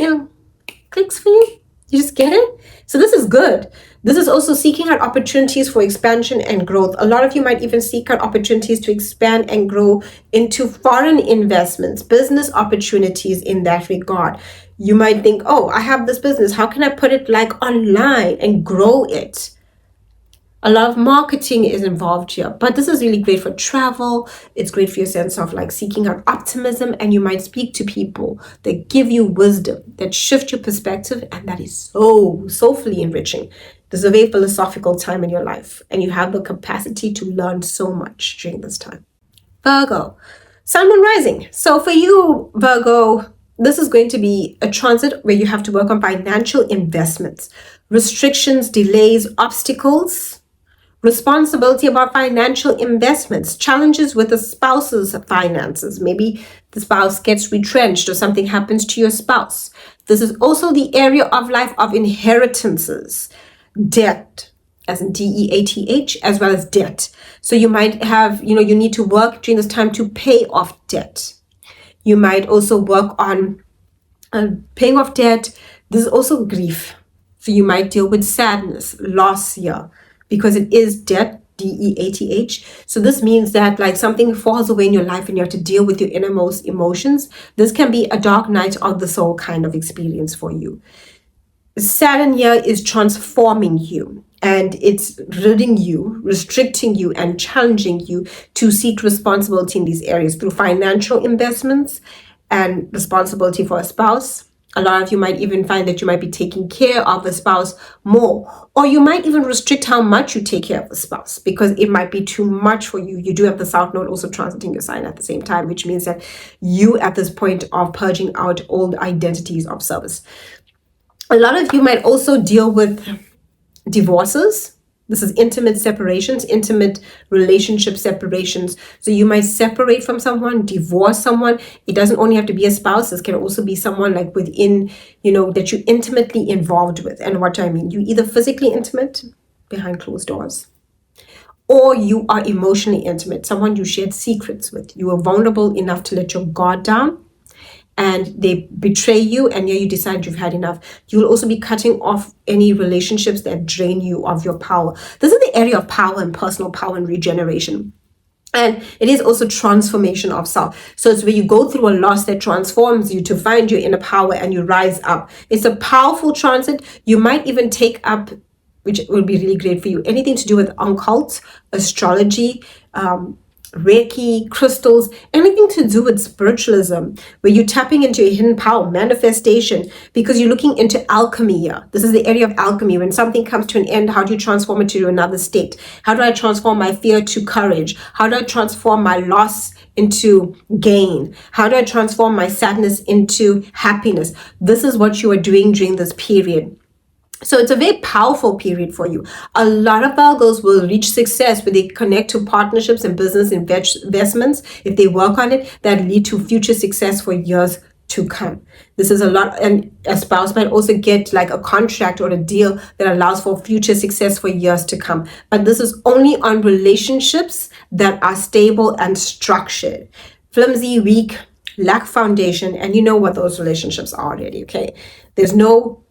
clicks for you. You just get it? So this is good. This is also seeking out opportunities for expansion and growth. A lot of you might even seek out opportunities to expand and grow into foreign investments, business opportunities in that regard. You might think, oh, I have this business. How can I put it like online and grow it? A lot of marketing is involved here, but this is really great for travel. It's great for your sense of like seeking out optimism, and you might speak to people that give you wisdom, that shift your perspective, and that is so soulfully enriching. This is a very philosophical time in your life, and you have the capacity to learn so much during this time. Virgo, Sun, Moon, Rising. So for you, Virgo, this is going to be a transit where you have to work on financial investments, restrictions, delays, obstacles, responsibility about financial investments, challenges with the spouse's finances. Maybe the spouse gets retrenched or something happens to your spouse. This is also the area of life of inheritances, debt, as in DEATH, as well as debt. So you might have, you need to work during this time to pay off debt. You might also work on paying off debt. This is also grief. So you might deal with sadness, loss here, because it is debt, DEATH. So this means that like something falls away in your life and you have to deal with your innermost emotions. This can be a dark night of the soul kind of experience for you. Saturn here is transforming you, and it's ridding you, restricting you, and challenging you to seek responsibility in these areas through financial investments and responsibility for a spouse. A lot of you might even find that you might be taking care of a spouse more, or you might even restrict how much you take care of the spouse because it might be too much for you. You do have the South Node also transiting your sign at the same time, which means that you at this point are purging out old identities of service. A lot of you might also deal with divorces. This is intimate separations, intimate relationship separations. So you might separate from someone, divorce someone. It doesn't only have to be a spouse. This can also be someone like within, that you're intimately involved with. And what do I mean? You either physically intimate behind closed doors, or you are emotionally intimate, someone you shared secrets with. You are vulnerable enough to let your guard down, and they betray you, and you decide you've had enough. You will also be cutting off any relationships that drain you of your power. This is the area of power and personal power and regeneration. And it is also transformation of self. So it's where you go through a loss that transforms you to find your inner power and you rise up. It's a powerful transit. You might even take up, which will be really great for you, anything to do with occult, astrology, Reiki, crystals, anything to do with spiritualism, where you're tapping into your hidden power, manifestation, because you're looking into alchemy here. This is the area of alchemy. When something comes to an end, how do you transform it to another state? How do I transform my fear to courage? How do I transform my loss into gain? How do I transform my sadness into happiness? This is what you are doing during this period. So it's a very powerful period for you. A lot of Virgos will reach success when they connect to partnerships and business investments, if they work on it, that lead to future success for years to come. This is a lot, and a spouse might also get like a contract or a deal that allows for future success for years to come. But this is only on relationships that are stable and structured. Flimsy, weak, lack foundation, and you know what those relationships are already, okay? There's no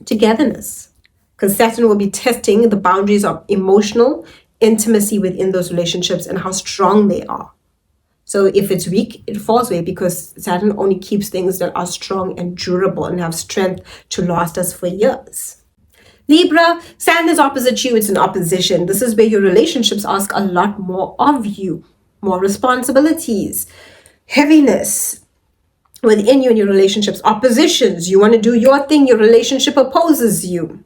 togetherness, because Saturn will be testing the boundaries of emotional intimacy within those relationships and how strong they are. So if it's weak, it falls away, because Saturn only keeps things that are strong and durable and have strength to last us for years. Libra, Saturn is opposite you. It's an opposition. This is where your relationships ask a lot more of you, more responsibilities, heaviness within you and your relationships, oppositions. You want to do your thing, your relationship opposes you.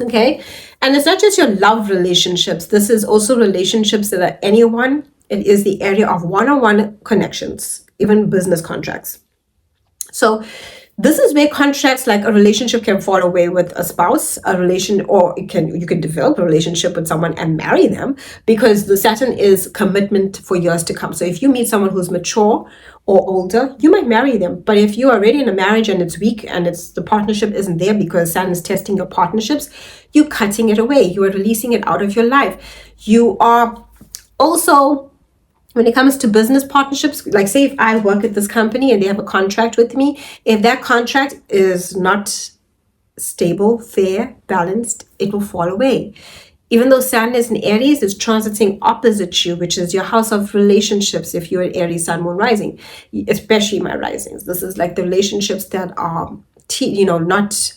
Okay? And it's not just your love relationships. This is also relationships that are anyone. It is the area of one-on-one connections, even business contracts. So this is where contracts, like a relationship, can fall away with a spouse, or you can develop a relationship with someone and marry them, because the Saturn is commitment for years to come. So if you meet someone who's mature or older, you might marry them. But if you are already in a marriage and it's weak and the partnership isn't there because Saturn is testing your partnerships, you're cutting it away. You are releasing it out of your life. You are also, when it comes to business partnerships, like say if I work at this company and they have a contract with me, if that contract is not stable, fair, balanced, it will fall away. Even though Saturn is in Aries, it's transiting opposite you, which is your house of relationships. If you're an Aries, Sun, Moon, Rising, especially my risings, this is like the relationships that are, not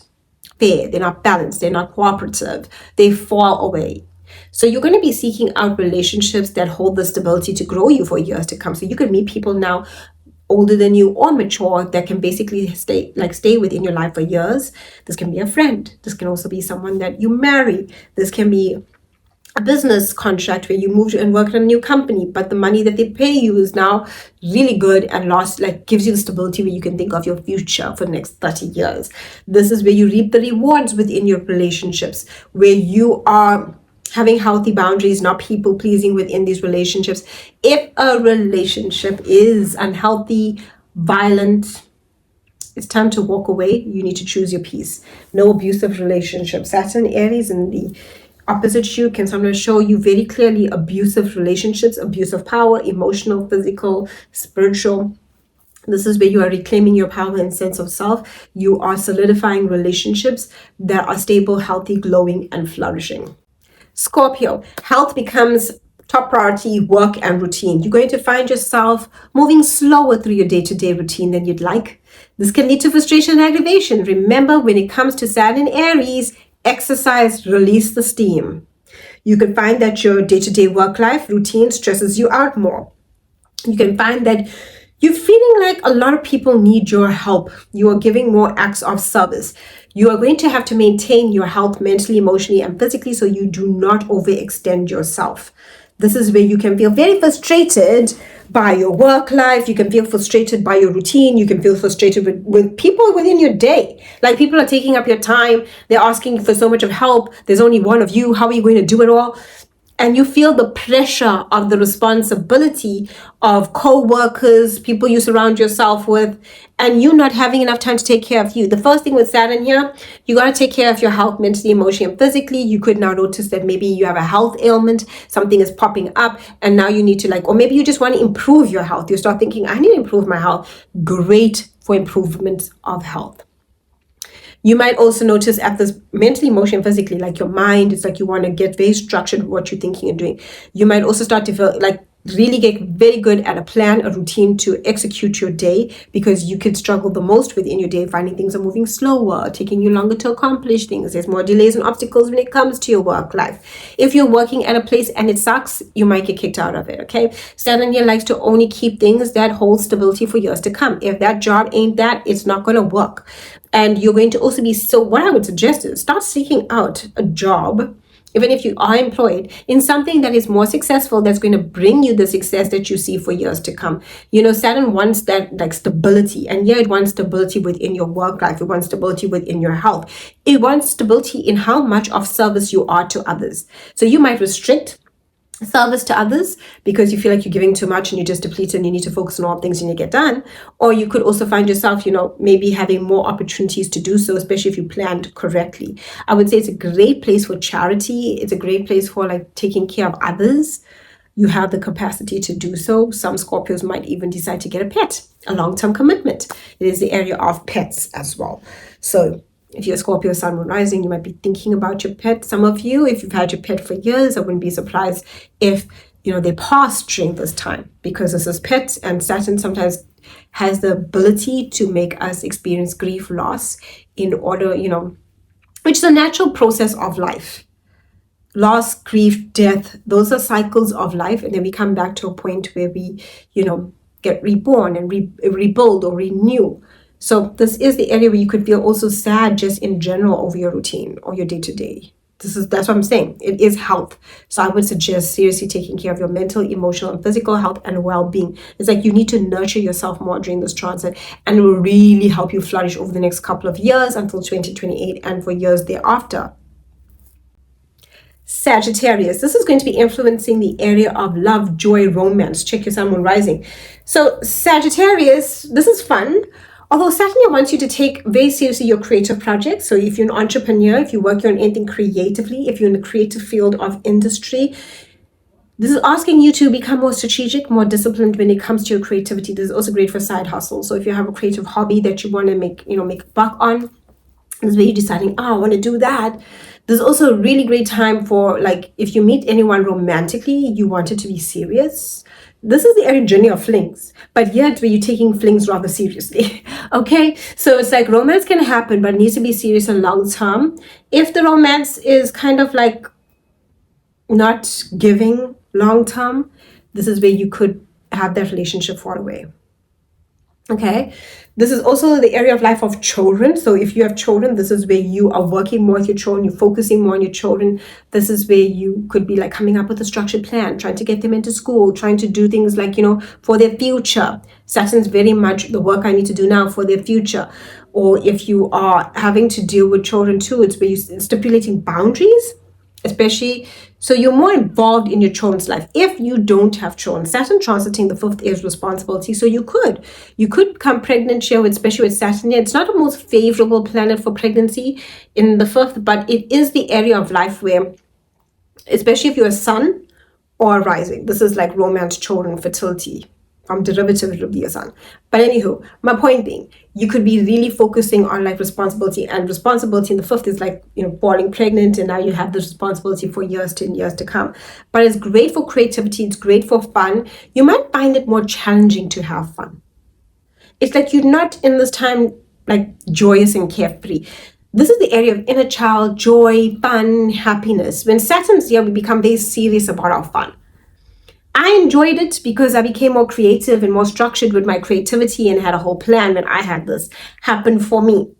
fair, they're not balanced, they're not cooperative, they fall away. So you're going to be seeking out relationships that hold the stability to grow you for years to come. So you can meet people now older than you or mature that can basically stay within your life for years. This can be a friend. This can also be someone that you marry. This can be a business contract where you move and work at a new company, but the money that they pay you is now really good and gives you the stability where you can think of your future for the next 30 years. This is where you reap the rewards within your relationships, where you are having healthy boundaries, not people pleasing within these relationships. If a relationship is unhealthy, violent, it's time to walk away. You need to choose your peace. No abusive relationships. Saturn, Aries, and the opposite you can sometimes show you very clearly abusive relationships, abuse of power, emotional, physical, spiritual. This is where you are reclaiming your power and sense of self. You are solidifying relationships that are stable, healthy, glowing, and flourishing. Scorpio, health becomes top priority, work and routine. You're going to find yourself moving slower through your day-to-day routine than you'd like. This can lead to frustration and aggravation. Remember, when it comes to Saturn and Aries, exercise, release the steam. You can find that your day-to-day work life routine stresses you out more. You can find that You're feeling like a lot of people need your help. You are giving more acts of service. You are going to have to maintain your health mentally, emotionally, and physically so you do not overextend yourself. This is where you can feel very frustrated by your work life. You can feel frustrated by your routine. You can feel frustrated with people within your day. Like people are taking up your time. They're asking for so much of help. There's only one of you. How are you going to do it all? And you feel the pressure of the responsibility of co-workers, people you surround yourself with, and you not having enough time to take care of you. The first thing with Saturn here, you got to take care of your health mentally, emotionally, and physically. You could now notice that maybe you have a health ailment, something is popping up, and now you need to or maybe you just want to improve your health. You start thinking, I need to improve my health. Great for improvement of health. You might also notice at this mentally, emotionally, physically, like your mind, it's like you want to get very structured with what you're thinking and doing. You might also start to feel like really get very good at a plan, a routine to execute your day, because you could struggle the most within your day, finding things are moving slower, taking you longer to accomplish things. There's more delays and obstacles when it comes to your work life. If you're working at a place and it sucks, you might get kicked out of it, okay? Saturn here likes to only keep things that hold stability for years to come. If that job ain't that, it's not going to work. And you're going to also be, so what I would suggest is start seeking out a job, even if you are employed, in something that is more successful, that's going to bring you the success that you see for years to come. You know, Saturn wants that like stability, and yeah, it wants stability within your work life. It wants stability within your health. It wants stability in how much of service you are to others. So you might restrict service to others because you feel like you're giving too much and you're just depleted and you need to focus on all things you need to get done. Or you could also find yourself, maybe having more opportunities to do so, especially if you planned correctly. I would say it's a great place for charity. It's a great place for like taking care of others. You have the capacity to do so. Some Scorpios might even decide to get a pet, a long-term commitment. It is the area of pets as well. So if you're a Scorpio, Sun, Moon, Rising, you might be thinking about your pet. Some of you, if you've had your pet for years, I wouldn't be surprised if, they passed during this time, because this is pets, and Saturn sometimes has the ability to make us experience grief, loss in order, which is a natural process of life. Loss, grief, death, those are cycles of life. And then we come back to a point where we, get reborn and rebuild or renew. So this is the area where you could feel also sad just in general over your routine or your day-to-day. That's what I'm saying. It is health. So I would suggest seriously taking care of your mental, emotional, and physical health and well-being. It's like you need to nurture yourself more during this transit, and it will really help you flourish over the next couple of years until 2028 and for years thereafter. Sagittarius, this is going to be influencing the area of love, joy, romance. Check your Sun, Moon, Rising. So Sagittarius, this is fun. Although Saturn wants you to take very seriously your creative projects. So if you're an entrepreneur, if you're working on anything creatively, if you're in the creative field of industry, this is asking you to become more strategic, more disciplined when it comes to your creativity. This is also great for side hustle. So if you have a creative hobby that you want to make a buck on, this is where you're deciding, I want to do that. This is also a really great time for, like, if you meet anyone romantically, you want it to be serious. This is the area journey of flings, but yet where you're taking flings rather seriously. Okay, so it's like romance can happen, but it needs to be serious and long term. If the romance is kind of like not giving long term, this is where you could have that relationship fall away. Okay, this is also the area of life of children. So if you have children, this is where you are working more with your children, you're focusing more on your children. This is where you could be like coming up with a structured plan, trying to get them into school, trying to do things like, for their future. Saturn's very much the work I need to do now for their future. Or if you are having to deal with children too, it's where you're stipulating boundaries, especially. So you're more involved in your children's life. If you don't have children, Saturn transiting the 5th is responsibility. So you could become pregnant here, especially with Saturn here. It's not the most favorable planet for pregnancy in the 5th, but it is the area of life where, especially if you're a sun or a rising, this is like romance, children, fertility. From derivative of the sun. But anywho, my point being, you could be really focusing on like responsibility, and responsibility in the 5th is like, falling pregnant, and now you have the responsibility for years to come. But it's great for creativity. It's great for fun. You might find it more challenging to have fun. It's like you're not in this time like joyous and carefree. This is the area of inner child, joy, fun, happiness. When Saturn's here, we become very serious about our fun. I enjoyed it because I became more creative and more structured with my creativity and had a whole plan when I had this happen for me.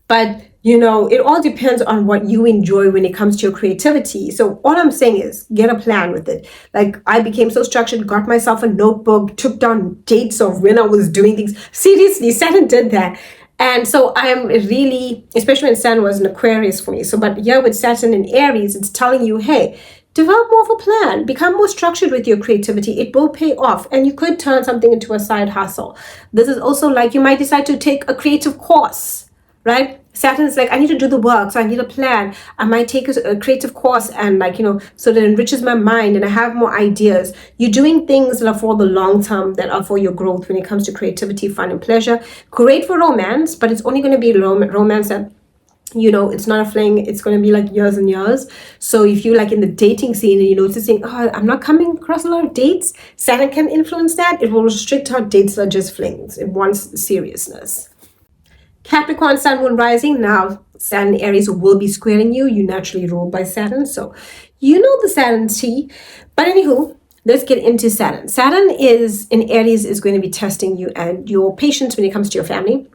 But, it all depends on what you enjoy when it comes to your creativity. So all I'm saying is get a plan with it. Like, I became so structured, got myself a notebook, took down dates of when I was doing things. Seriously, Saturn did that. And so I'm really, especially when Saturn was an Aquarius for me. So, but yeah, with Saturn in Aries, it's telling you, hey, develop more of a plan, become more structured with your creativity. It will pay off, and you could turn something into a side hustle. This is also like you might decide to take a creative course, right? Saturn's like, I need to do the work, so I need a plan. I might take a creative course and so that it enriches my mind and I have more ideas. You're doing things that are for the long term, that are for your growth when it comes to creativity, fun, and pleasure. Great for romance, but it's only going to be romance that it's not a fling. It's going to be like years and years. So if you like in the dating scene and you're noticing, I'm not coming across a lot of dates, Saturn can influence that. It will restrict how dates are just flings. It wants seriousness. Capricorn, Sun, Moon, Rising. Now, Saturn, Aries will be squaring you. You naturally ruled by Saturn. So, the Saturn tea. But anywho, let's get into Saturn. Saturn is in Aries is going to be testing you and your patience when it comes to your family.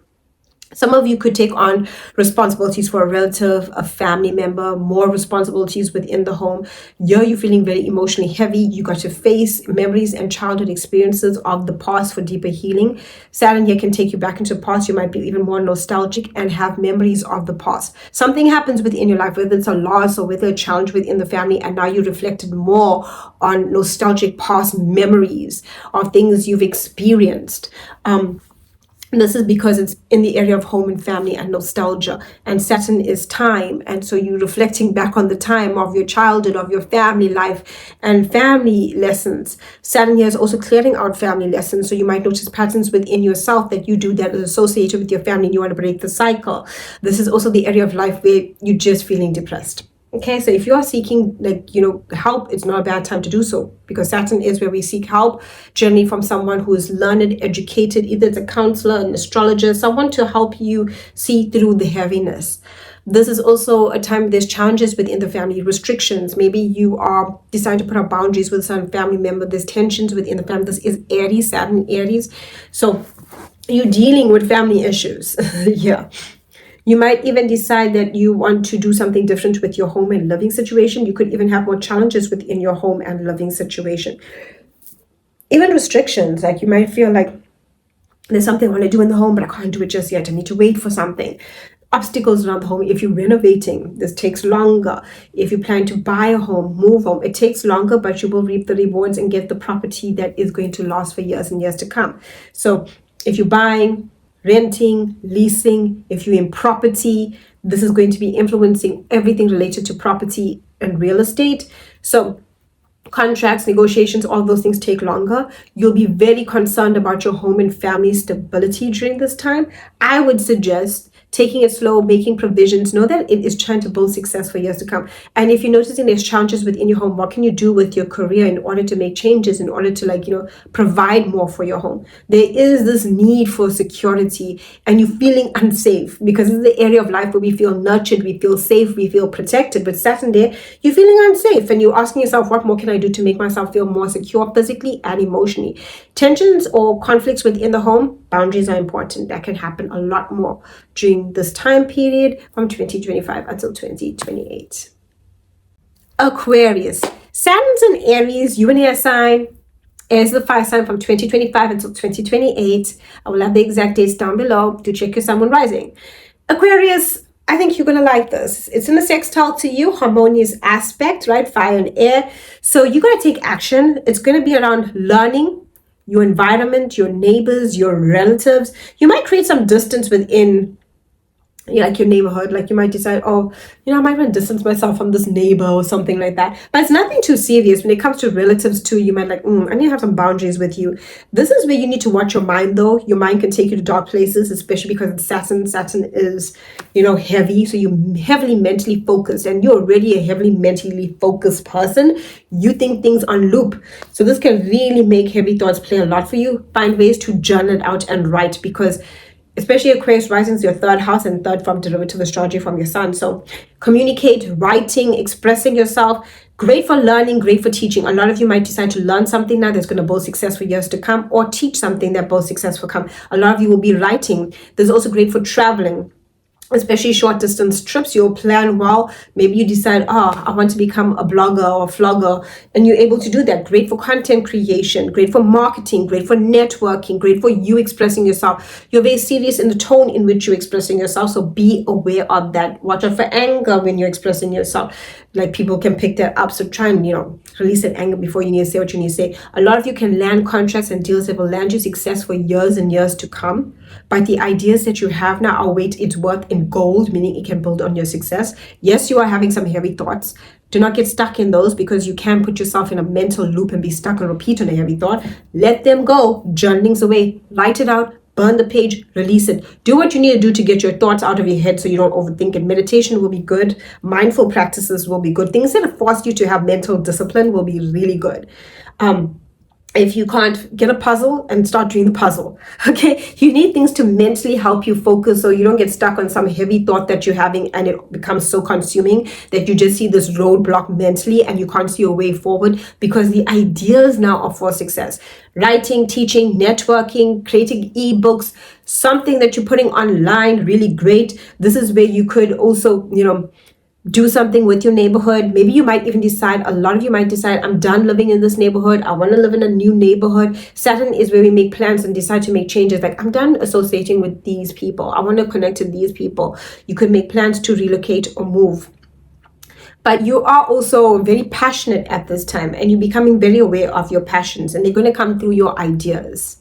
Some of you could take on responsibilities for a relative, a family member, more responsibilities within the home. You're feeling very emotionally heavy. You got to face memories and childhood experiences of the past for deeper healing. Saturn here can take you back into the past. You might be even more nostalgic and have memories of the past. Something happens within your life, whether it's a loss or whether a challenge within the family, and now you reflected more on nostalgic past memories of things you've experienced. This is because it's in the area of home and family and nostalgia. And Saturn is time. And so you're reflecting back on the time of your childhood, of your family life and family lessons. Saturn here is also clearing out family lessons. So you might notice patterns within yourself that you do that is associated with your family and you want to break the cycle. This is also the area of life where you're just feeling depressed. Okay, so if you are seeking help, it's not a bad time to do so, because Saturn is where we seek help, generally from someone who is learned, educated, either it's a counselor, an astrologer, someone to help you see through the heaviness. This is also a time there's challenges within the family, restrictions. Maybe you are deciding to put up boundaries with some family member. There's tensions within the family. This is Aries, Saturn, Aries. So you're dealing with family issues. Yeah. You might even decide that you want to do something different with your home and living situation. You could even have more challenges within your home and living situation. Even restrictions, like you might feel like there's something I want to do in the home, but I can't do it just yet. I need to wait for something. Obstacles around the home. If you're renovating, this takes longer. If you plan to buy a home, move home, it takes longer, but you will reap the rewards and get the property that is going to last for years and years to come. So if you're buying, renting, leasing, if you're in property, this is going to be influencing everything related to property and real estate. So contracts, negotiations, all those things take longer. You'll be very concerned about your home and family stability during this time. I would suggest taking it slow, making provisions. Know that it is trying to build success for years to come. And if you're noticing there's challenges within your home, what can you do with your career in order to make changes, in order to provide more for your home? There is this need for security and you're feeling unsafe, because this is the area of life where we feel nurtured, we feel safe, we feel protected. But Saturn there, you're feeling unsafe and you're asking yourself, what more can I do to make myself feel more secure physically and emotionally? Tensions or conflicts within the home, boundaries are important. That can happen a lot more during this time period from 2025 until 2028. Aquarius. Saturn's in Aries, you and air sign. Aries is the fire sign from 2025 until 2028. I will have the exact dates down below. Do check your sun, moon, rising. Aquarius, I think you're going to like this. It's in a sextile to you, harmonious aspect, right? Fire and air. So you're going to take action. It's going to be around learning, your environment, your neighbors, your relatives. You might create some distance within like your neighborhood. Like you might decide, I might want to distance myself from this neighbor or something like that. But it's nothing too serious. When it comes to relatives too, you might I need to have some boundaries with you. This is where you need to watch your mind though. Your mind can take you to dark places, especially because it's Saturn. Saturn is, heavy. So you're heavily mentally focused and you're already a heavily mentally focused person. You think things on loop. So this can really make heavy thoughts play a lot for you. Find ways to journal it out and write, because especially Aquarius rising is your third house and third from derivative astrology from your sun. So communicate, writing, expressing yourself. Great for learning, great for teaching. A lot of you might decide to learn something now that's going to build success for years to come, or teach something that builds success for come. A lot of you will be writing. This is also great for traveling, especially short distance trips. You'll plan well. Maybe you decide, I want to become a blogger or a vlogger, and you're able to do that. Great for content creation, great for marketing, great for networking, great for you expressing yourself. You're very serious in the tone in which you're expressing yourself, so be aware of that. Watch out for anger when you're expressing yourself. Like, people can pick that up, so try and release that anger before you need to say what you need to say. A lot of you can land contracts and deals that will land you success for years and years to come, but the ideas that you have now are weight its worth in gold, meaning it can build on your success. Yes, you are having some heavy thoughts. Do not get stuck in those, because you can put yourself in a mental loop and be stuck and repeat on a heavy thought. Let them go. Journaling's away. Write it out. Burn the page, release it. Do what you need to do to get your thoughts out of your head so you don't overthink it. Meditation will be good. Mindful practices will be good. Things that force you to have mental discipline will be really good. If you can't, get a puzzle and start doing the puzzle. Okay, you need things to mentally help you focus so you don't get stuck on some heavy thought that you're having and it becomes so consuming that you just see this roadblock mentally and you can't see your way forward, because the ideas now are for success. Writing, teaching, networking, creating ebooks, something that you're putting online, really great. This is where you could also, do something with your neighborhood. Maybe you might even decide, a lot of you might decide, I'm done living in this neighborhood. I want to live in a new neighborhood. Saturn is where we make plans and decide to make changes. Like, I'm done associating with these people. I want to connect to these people. You could make plans to relocate or move. But you are also very passionate at this time, and you're becoming very aware of your passions, and they're going to come through your ideas.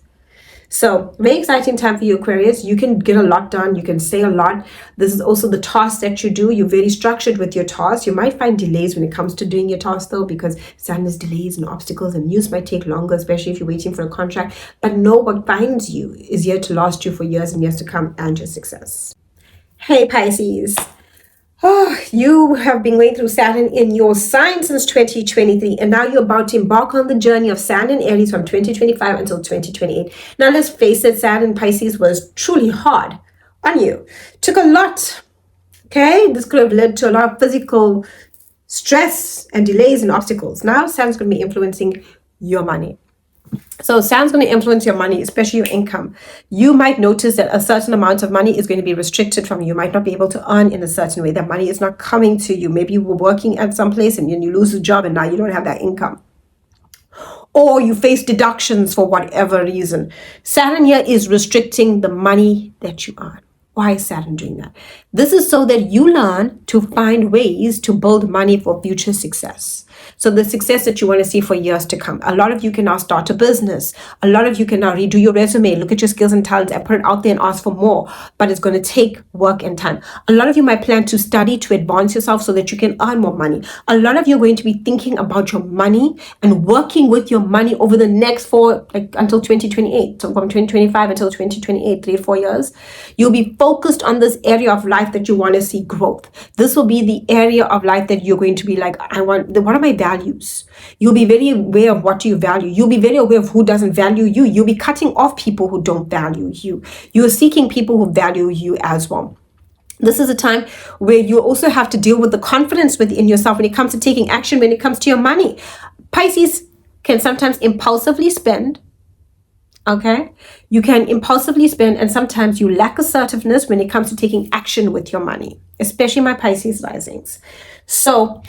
So, very exciting time for you, Aquarius. You can get a lot done. You can say a lot. This is also the task that you do. You're very structured with your tasks. You might find delays when it comes to doing your tasks, though, because Saturn is delays and obstacles, and news might take longer, especially if you're waiting for a contract. But know what binds you is here to last you for years and years to come, and your success. Hey, Pisces. You have been going through Saturn in your sign since 2023, and now you're about to embark on the journey of Saturn in Aries from 2025 until 2028. Now, let's face it, Saturn Pisces was truly hard on you. Took a lot, okay? This could have led to a lot of physical stress and delays and obstacles. Now, Saturn's going to be influencing your money. So Saturn's going to influence your money, especially your income. You might notice that a certain amount of money is going to be restricted from you. You might not be able to earn in a certain way. That money is not coming to you. Maybe you were working at some place and you lose a job and now you don't have that income. Or you face deductions for whatever reason. Saturn here is restricting the money that you earn. Why is Saturn doing that? This is so that you learn to find ways to build money for future success. So the success that you want to see for years to come. A lot of you can now start a business. A lot of you can now redo your resume, look at your skills and talents and put it out there and ask for more. But it's going to take work and time. A lot of you might plan to study to advance yourself so that you can earn more money. A lot of you are going to be thinking about your money and working with your money over the next until 2028. So from 2025 until 2028, 3 or 4 years, you'll be focused on this area of life that you want to see growth. This will be the area of life that you're going to be like, what are my values? You'll be very aware of what you value. You'll be very aware of who doesn't value you. You'll be cutting off people who don't value you. You're seeking people who value you as well. This is a time where you also have to deal with the confidence within yourself when it comes to taking action, when it comes to your money. Pisces can sometimes impulsively spend. Okay, you can impulsively spend, and sometimes you lack assertiveness when it comes to taking action with your money, especially my Pisces risings. So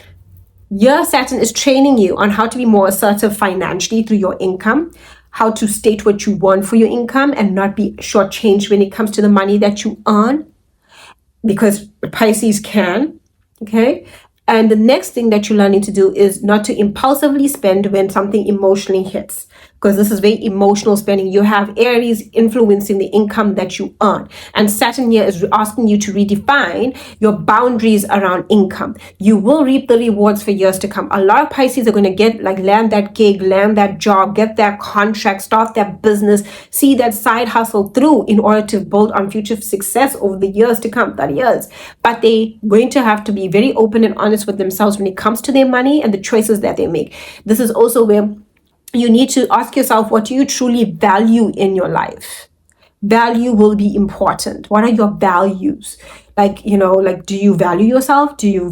your Saturn is training you on how to be more assertive financially through your income, how to state what you want for your income and not be shortchanged when it comes to the money that you earn, because Pisces can, okay? And the next thing that you're learning to do is not to impulsively spend when something emotionally hits, because this is very emotional spending. You have Aries influencing the income that you earn. And Saturn here is asking you to redefine your boundaries around income. You will reap the rewards for years to come. A lot of Pisces are going to land that gig, land that job, get that contract, start that business, see that side hustle through in order to build on future success over the years to come, 30 years. But they're going to have to be very open and honest with themselves when it comes to their money and the choices that they make. This is also where you need to ask yourself, what do you truly value in your life? Value will be important. What are your values? Like, like, do you value yourself? Do you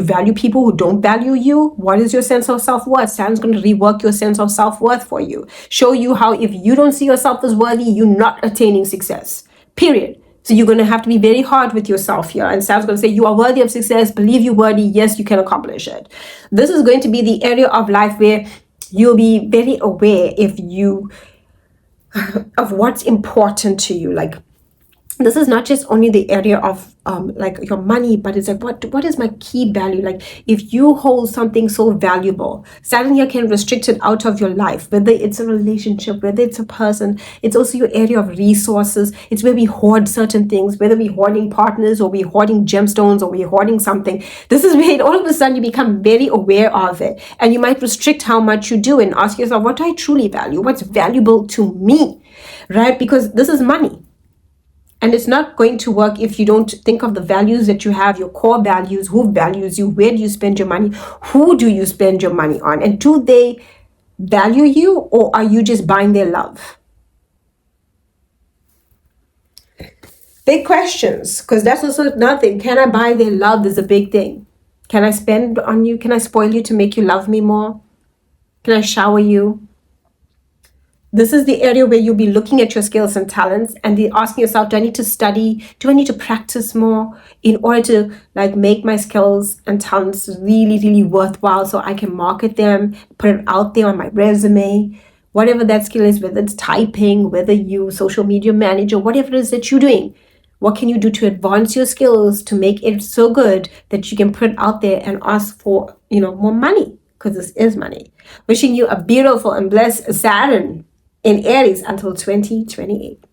value people who don't value you? What is your sense of self-worth? Saturn's going to rework your sense of self-worth for you. Show you how if you don't see yourself as worthy, you're not attaining success. Period. So you're going to have to be very hard with yourself here. And Saturn's going to say, you are worthy of success. Believe you're worthy. Yes, you can accomplish it. This is going to be the area of life where you'll be very aware of what's important to you. Like, this is not just only the area of like your money, but it's like what is my key value? Like, if you hold something so valuable, Saturn here can restrict it out of your life, whether it's a relationship, whether it's a person. It's also your area of resources. It's where we hoard certain things, whether we're hoarding partners or we're hoarding gemstones or we're hoarding something. This is where all of a sudden you become very aware of it, and you might restrict how much you do and ask yourself, what do I truly value? What's valuable to me, right? Because this is money. And it's not going to work if you don't think of the values that you have, your core values, who values you, where do you spend your money, who do you spend your money on, and do they value you, or are you just buying their love? Big questions, because that's also nothing. Can I buy their love is a big thing. Can I spend on you? Can I spoil you to make you love me more? Can I shower you? This is the area where you'll be looking at your skills and talents and be asking yourself, do I need to study? Do I need to practice more in order to like make my skills and talents really, really worthwhile so I can market them, put it out there on my resume, whatever that skill is, whether it's typing, whether you social media manager, whatever it is that you're doing. What can you do to advance your skills to make it so good that you can put it out there and ask for, more money? Because this is money. Wishing you a beautiful and blessed Saturn in Aries until 2028.